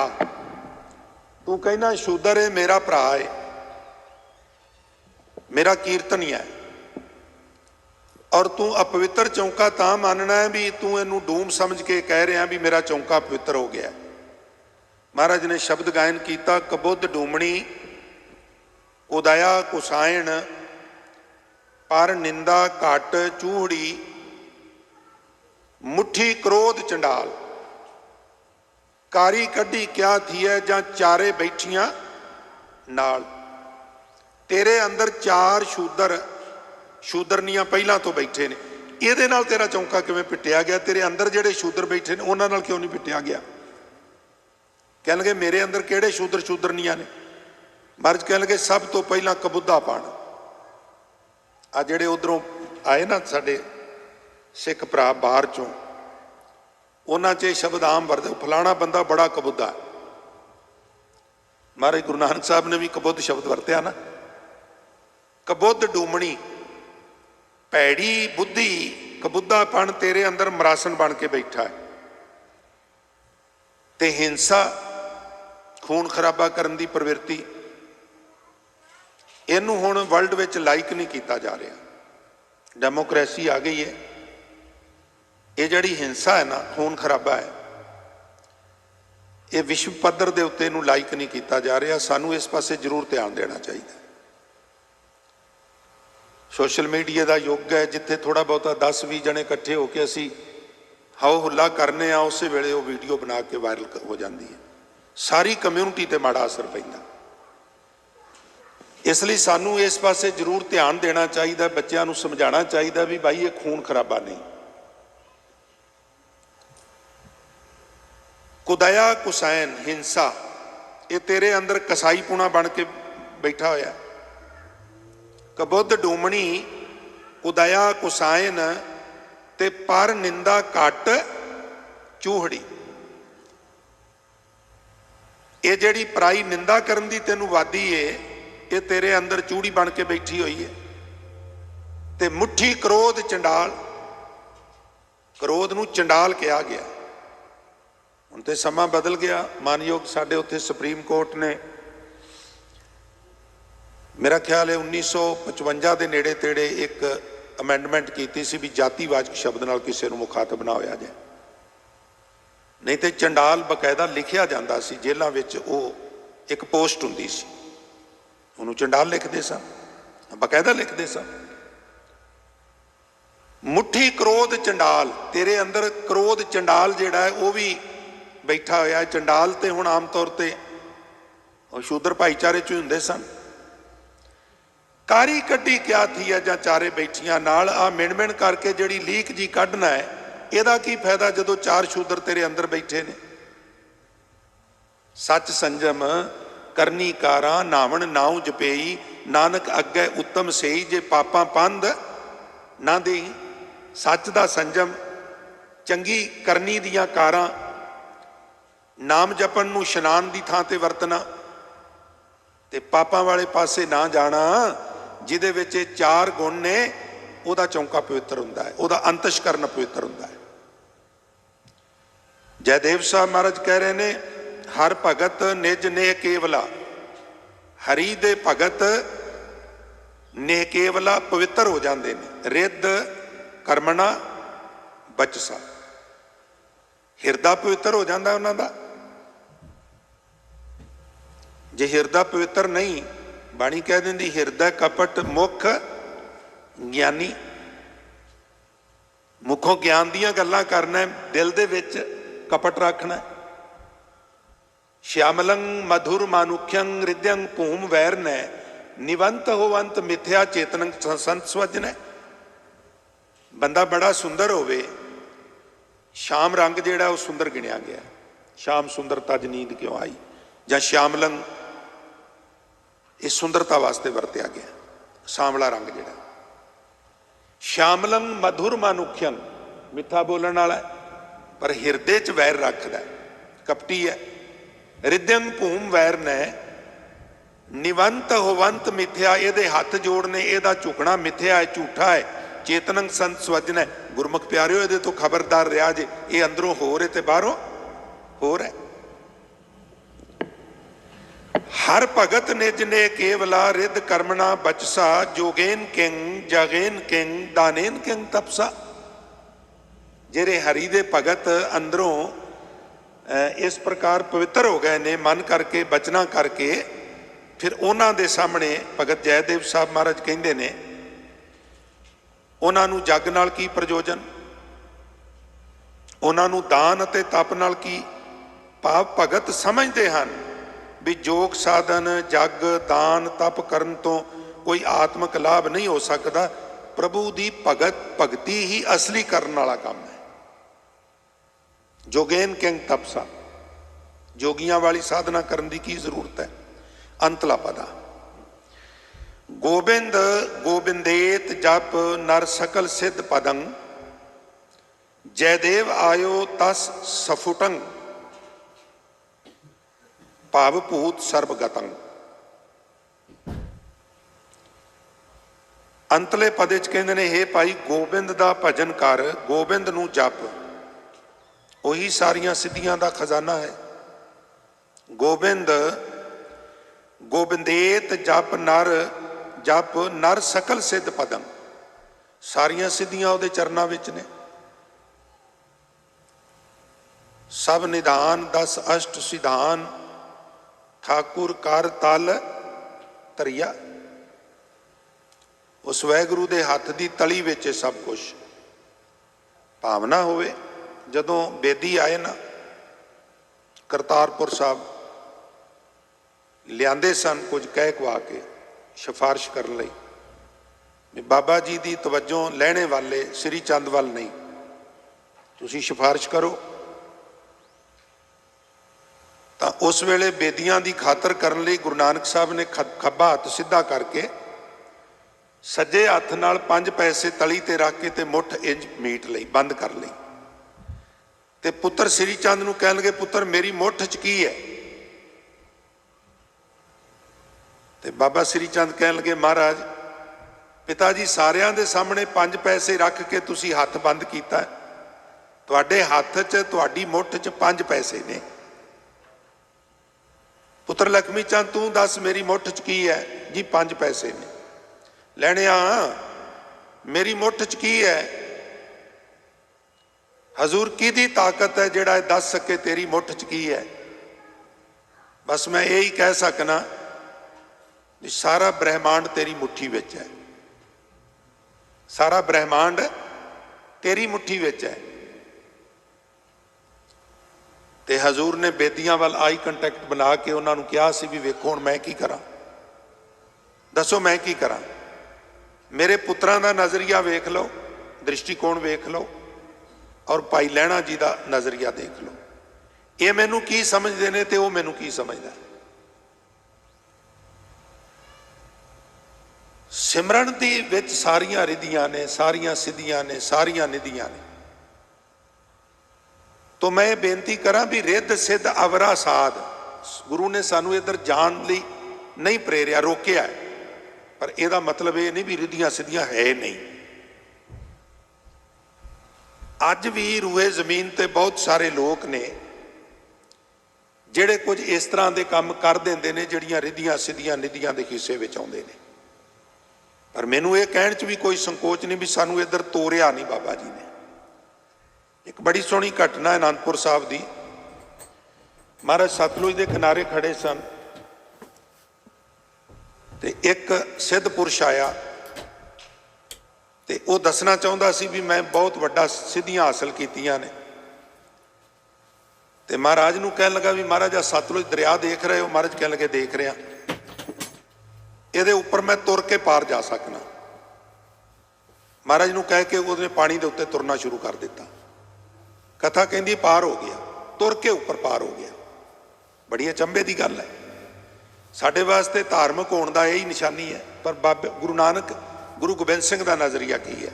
तू कहना शूदर है, मेरा भरा है, मेरा कीर्तन ही है। और तू अपवित्र चौंका तां मानना है भी तू इनू डूम समझ के कह रहा भी मेरा चौंका पवित्र हो गया। महाराज ने शब्द गायन किया, कबुद्ध डूमणी उदया कुसायण पर निंदा घट चूहड़ी मुट्ठी क्रोध चंडाल कारी कढ़ी क्या थी है जां चारे बैठियां नाल। तेरे अंदर 4 शूदरनियां पहला तो बैठे ने, ये नाल तेरा चौंका किवें पिटिया गया? तेरे अंदर जिहड़े शूदर बैठे ने उन्हां नाल क्यों नहीं पिटिया गया? कह लगे मेरे अंदर किहड़े शूदरनियां ने? महाराज कह लगे सब तो पहला कबुद्धापन। आ जिहड़े उधरों आए ना साडे सिख भरा बाहर चों, उन्हां च शब्द आम वरते, फलाना बंदा बड़ा कबुद्धा है। महाराज गुरु नानक साहब ने भी कबुद्ध शब्द वरत्या ना। कबुद्ध डूमणी, भैड़ी बुद्धि, कबुद्धापन तेरे अंदर मरासन बन के बैठा है। ते हिंसा, खून खराबा करने की प्रवृत्ति, इनू हुण वर्ल्ड विच लाइक नहीं किया जा रहा। डेमोक्रेसी आ गई है, ये जिहड़ी हिंसा है ना, खून खराबा है, ये विश्व पद्धर दे उत्ते इनू लाइक नहीं किया जा रहा। सानू इस पासे जरूर ध्यान देना चाहिए। सोशल मीडिया का युग है, जिथे थोड़ा बहुता 10-20 जने इकट्ठे होकर असी हाओ हुला करने, उस वेले वो वीडियो बना के वायरल हो जाती है। सारी कम्यूनिटी ते माड़ा असर पैंदा। इसलिए सानू इस पासे जरूर ध्यान देना चाहिए, बच्चों को समझाना चाहिए भी भाई ये खून खराबा नहीं। कुदया कुसैन हिंसा, ये तेरे अंदर कसाईपुणा बन के बैठा होया। कबुद्ध डूमणी उदया कुसायन ते पर निंदा घट चूहड़ी, ये जिहड़ी पराई निंदा करन दी तैनू वादी है, ये तेरे अंदर चूड़ी बन के बैठी हुई है। ते मुट्ठी क्रोध चंडाल, क्रोध नू चंडाल कहा गया। हुण ते समा बदल गया। मानयोग साडे उत्थे सुप्रीम कोर्ट ने मेरा ख्याल है 1955 के नेड़े तेड़े एक अमेंडमेंट की सी भी जातिवाचक शब्द नाल किसी को मुखातब ना होया जाए। नहीं तो चंडाल बकायदा लिखिया जाता सी जेलों में, वो एक पोस्ट हुंदी सी, उन्होंने चंडाल लिखते सन, बकायदा लिखते सन। मुट्ठी क्रोध चंडाल, तेरे अंदर क्रोध चंडाल जिहड़ा है वह भी बैठा होया है। चंडाल तो हुण आम तौर पर शूद्र भाईचारे च हुंदे सन। कारी कड्डी क्या थी है जां चारे बैठियां नाल आ मिण मिण करके जिहड़ी लीक जी कढ़ना है, ਇਹਦਾ की फायदा जदों चार शूद्र तेरे अंदर बैठे ने। सच संजम करनी कारा नावण नाव जपेई, नानक अग्गे उत्तम सेई, जे पापां पंध ना देई। सच दा संजम, चंगी करनी दियां कारां, नाम जपन नूं इशनान दी थां ते वरतना, ते पापां वाले पासे ना जाना जिहदे विच चार गुण ने। ਉਹਦਾ चौंका पवित्र हुंदा है, ਉਹਦਾ अंतशकरण पवित्र हुंदा है। जयदेव साहब महाराज कह रहे ने, हर भगत निज ने केवला, हरि दे भगत ने केवला पवित्र हो जाते हैं। रिद कर्मणा बचसा, हिरदा पवित्र हो जाता उन्हों का। जे हिरदा पवित्र नहीं, बाणी कह देंदी हिरदा कपट मुख ज्ञानी। मुखों ज्ञान दियां गल्लां करना है, दिल दे विच कपट रखना। श्यामलंग मधुर मानुख्यं हृदयं भूम वैरन, निवंत होवंत मिथ्या चेतन संस्वजन। बंदा बड़ा सुंदर होवे, श्याम रंग जिहड़ा वो सुंदर गिणिया गया। श्याम सुंदरता च नींद क्यों आई, जां श्यामलंग ये सुंदरता वास्ते वरत्या गया। सांवला रंग जिहड़ा, श्यामलंग मधुर मानुख्यं, मिठा बोलण वाला पर हिरदे च वैर रखदा, कपटी है। हृदयं भूम वैर ने, निवंत होवंत मिथ्या, ये हथ जोड़ने, यदा झुकना मिथ्या है, झूठा है। चेतनंग संत स्वजन है, गुरमुख प्यारिओ ये तो खबरदार रहा जे, ये अंदरों हो रहे ते बाहरों हो रहा। हर भगत निज ने केवला, रिद कर्मणा बचसा, जोगेन किंग जगेन किंग दानेन किंग तपसा। जेरे हरि दे भगत अंदरों इस प्रकार पवित्र हो गए ने, मन करके बचना करके, फिर उन्हां दे सामने भगत जयदेव साहब महाराज कहंदे ने, उन्हां नूं जग नाल की प्रयोजन, उन्हां नूं दान अते तप नाल की। भाव भगत समझते हैं भी जोग साधन जग दान तप करन तो कोई आत्मक लाभ नहीं हो सकता। प्रभु दी भगती ही असली करने वाला काम है। जोगेन किंग तपसा, जोगियां वाली साधना करने की की जरूरत है। अंतला पदा, गोबिंद गोबिंदेत जप नर सकल सिद्ध पदंग, जयदेव आयो तस सफुटंग, भावभूत सर्वगतंग। अंतले पद च कहते ने, हे भाई गोबिंद दा भजन कर, गोबिंद नूं जप, उही सारियां सिद्धियां दा खजाना है। गोबिंद गोबिंदेत जप नर सकल सिद्ध पदम, सारियां सिद्धियां उहदे चरनां विच ने। सब निधान दस अष्ट सिधान, ठाकुर कर तल तरिया। उस वैगुरु दे हथ दी तली विच सब कुछ। भावना होवे, जदों बेदी आए ना करतारपुर साहब, लियांदे सन कुछ कह कवा के सिफारिश करने लई, बाबा जी की तवज्जो लैने वाले श्री चंद वाल नहीं, तुसीं सिफारिश करो। तो उस वेले बेदियां की खातर करने लई गुरु नानक साहब ने खब्बा हथ सीधा करके सज्जे हथ नाल 5 पैसे तली ते रख के ते मुठ इंज मीट लई, बंद कर लई। ते पुत्र श्री चंद नूं कहण लगे, पुत्र मेरी मुठ च की है? ते बाबा श्री चंद कहण लगे, महाराज पिता जी सारियां दे सामने 5 पैसे रख के तुसी हथ बंद कीता, तुहाडे हथ च तुहाडी मुठ च 5 पैसे ने। पुत्र लक्ष्मी चंद तू दस मेरी मुठ च की है? जी 5 पैसे ने। लैने मेरी मुठ च की है? हजूर किहदी ताकत है जिहड़ा दस सके तेरी मुठ च की है। बस मैं यही कह सकना कि सारा ब्रह्मांड तेरी मुट्ठी विच है, सारा ब्रह्मांड तेरी मुट्ठी विच है। ते हजूर ने बेदियां वाल आई कंटैक्ट बना के उन्होंने कहा सी भी वेखो हुण मैं की करा, दसो मैं की करा। मेरे पुत्रां दा नज़रिया वेख लो, दृष्टिकोण वेख लो, और भाई लहणा जी का नज़रिया देख लो। ये मैनू की समझते हैं तो वह मैनू की समझदा। सिमरन दी विच सारियां रिधियां ने, सारियां सिद्धियां ने, सारियां निधियां ने। तो मैं बेनती करा भी रिद्ध सिद्ध अवरा साध, गुरु ने सानू इधर जान ली नहीं प्रेरिया, रोकिया है। पर यदा मतलब ये नहीं भी रिधियां सिद्धियां है नहीं। अज भी रूए जमीन ते बहुत सारे लोग ने जिहड़े कुछ इस तरह के काम कर देंदे ने जिहड़ियां रिधियां सिद्धियां निधियां दे हिस्से विच आउंदे ने। पर मैनू ये कहण च भी कोई संकोच नहीं भी सानू इधर तोरिया नहीं बाबा जी ने। एक बड़ी सोहनी घटना आनंदपुर साहब दी, महाराज सतलुज के किनारे खड़े सन ते एक सिद्ध पुरुष आया ते वो दसना चाहता सी भी मैं बहुत वड्डा सिद्धियां हासिल कीतियां ने। ते महाराज नूं कहन लगा भी महाराज आ सतलुज दरिया देख रहे हो? महाराज कहन लगे देख रहा, ये ऊपर मैं तुर के पार जा सकना। महाराज नूं कह के उसने पानी के उत्ते तुरना शुरू कर दिता। कथा कहती पार हो गया, तुर के ऊपर पार हो गया। बड़ी अचंभे की गल है। साडे वास्ते धार्मिक होने का यही निशानी है, पर बाबे गुरु नानक गुरु गोबिंद सिंह का नज़रिया की है।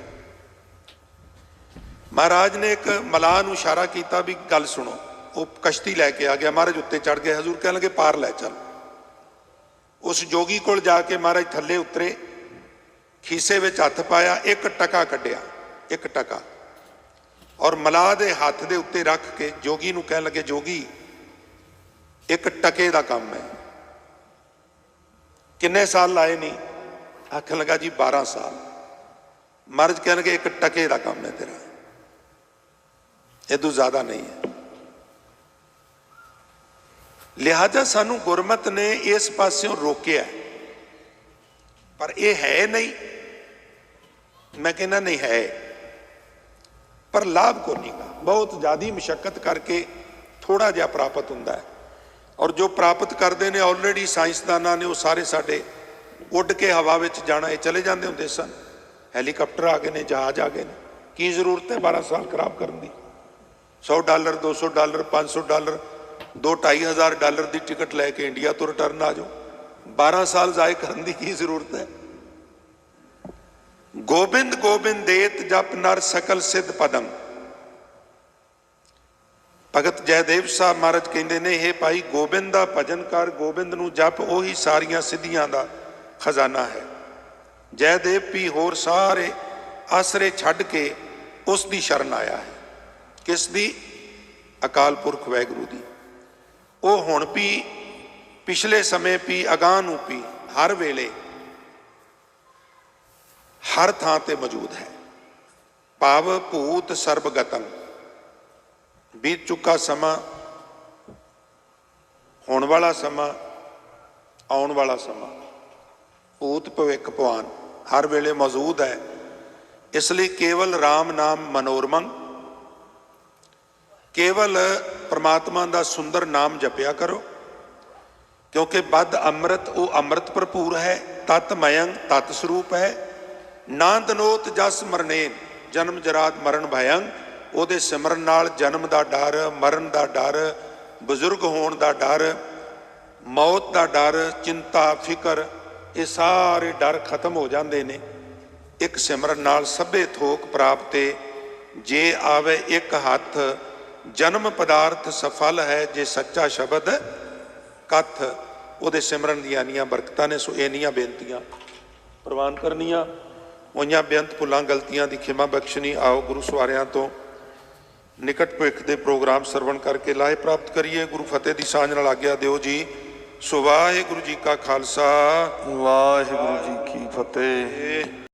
महाराज ने एक मलाह नूं इशारा किया भी गल सुनो। वो कश्ती लैके आ गया, महाराज उत्ते चढ़ गए। हजूर कह लगे पार लै चल। उस जोगी कोल जाके महाराज थले उतरे, खीसे में हथ पाया, एक टका कढ़िया, एक टका, और मलाह दे हाथ दे उत्ते रख के जोगी नूं कह लगे जोगी एक टके का काम है, किन्ने साल लाए नहीं? आखन लगा जी 12 साल। महाराज कह लगे एक टके का काम है तेरा, इदू ज्यादा नहीं है। लिहाजा सानू गुरमत ने इस पास्यों रोकिया, पर यह है नहीं। मैं कहना नहीं है, पर लाभ को नहीं गा। बहुत ज़्यादा मशक्कत करके थोड़ा जिहा प्राप्त होंदा है, और जो प्राप्त करते हैं ऑलरेडी साइंसदाना ने वो सारे साडे उड़ के हवा में जाना ये चले जाते होंगे सन। हैलीकॉप्टर आ गए ने, जहाज आ गए ने, की जरूरत है 12 साल खराब करने की? $100 $200 $500 $2-2,500 की टिकट लैके इंडिया तो रिटर्न आ जाओ। 12 साल जाए करने की जरूरत है? गोबिंद गोबिंद देत जप नर सकल सिद्ध पदम। भगत जयदेव साहब महाराज कहते ने, हे भाई गोबिंद का भजन कर, गोबिंद नूं जप, उही सारियां सिद्धियां का खजाना है। जयदेव भी होर सारे आसरे छड्ड के उस दी शरण आया है। किस दी? अकाल पुरख वाहिगुरू दी। वो हुण भी, पिछले समय भी, अगाह नूं भी, हर वेले हर थां ते मौजूद है। भाव भूत सर्वगतम। बीत चुका समा, होने वाला समा, आउण वाला समा, भूत भविख भवान हर वेले मौजूद है। इसलिए केवल राम नाम मनोरमं, केवल परमात्मा का सुंदर नाम जपिया करो, क्योंकि बद अमृत वो अमृत भरपूर है। तत्मयंग तत् स्वरूप है। ना दनोत जस मरनेन, जन्म जरात मरण भयंग। ਉਹਦੇ सिमरन नाल जन्म का डर, मरण का डर, बजुर्ग होने का डर, मौत का डर, चिंता फिकर, ये सारे डर खत्म हो जाते हैं एक सिमरन नाल। सभे थोक प्राप्ते जे आवे एक हथ, जन्म पदार्थ सफल है जे सच्चा शब्द कथ। ਉਹਦੇ सिमरन ਦੀਆਂ ਇੰਨੀਆਂ ਬਰਕਤਾਂ ਨੇ। सो ਇੰਨੀਆਂ ਬੇਨਤੀਆਂ ਪ੍ਰਵਾਨ ਕਰਨੀਆਂ, ਹੋਈਆਂ ਬੇਅੰਤ ਭੁੱਲਾਂ ਗਲਤੀਆਂ ਦੀ ਖਿਮਾ ਬਖਸ਼ਣੀ। आओ गुरु ਸਵਾਰਿਆਂ ਤੋਂ निकट भविख के प्रोग्राम सरवण करके लाहे प्राप्त करिए। गुरु फतेह की सांझ नाल आग्या दिओ जी। सो वाहिगुरू जी का खालसा, वाहिगुरू जी की फतेह।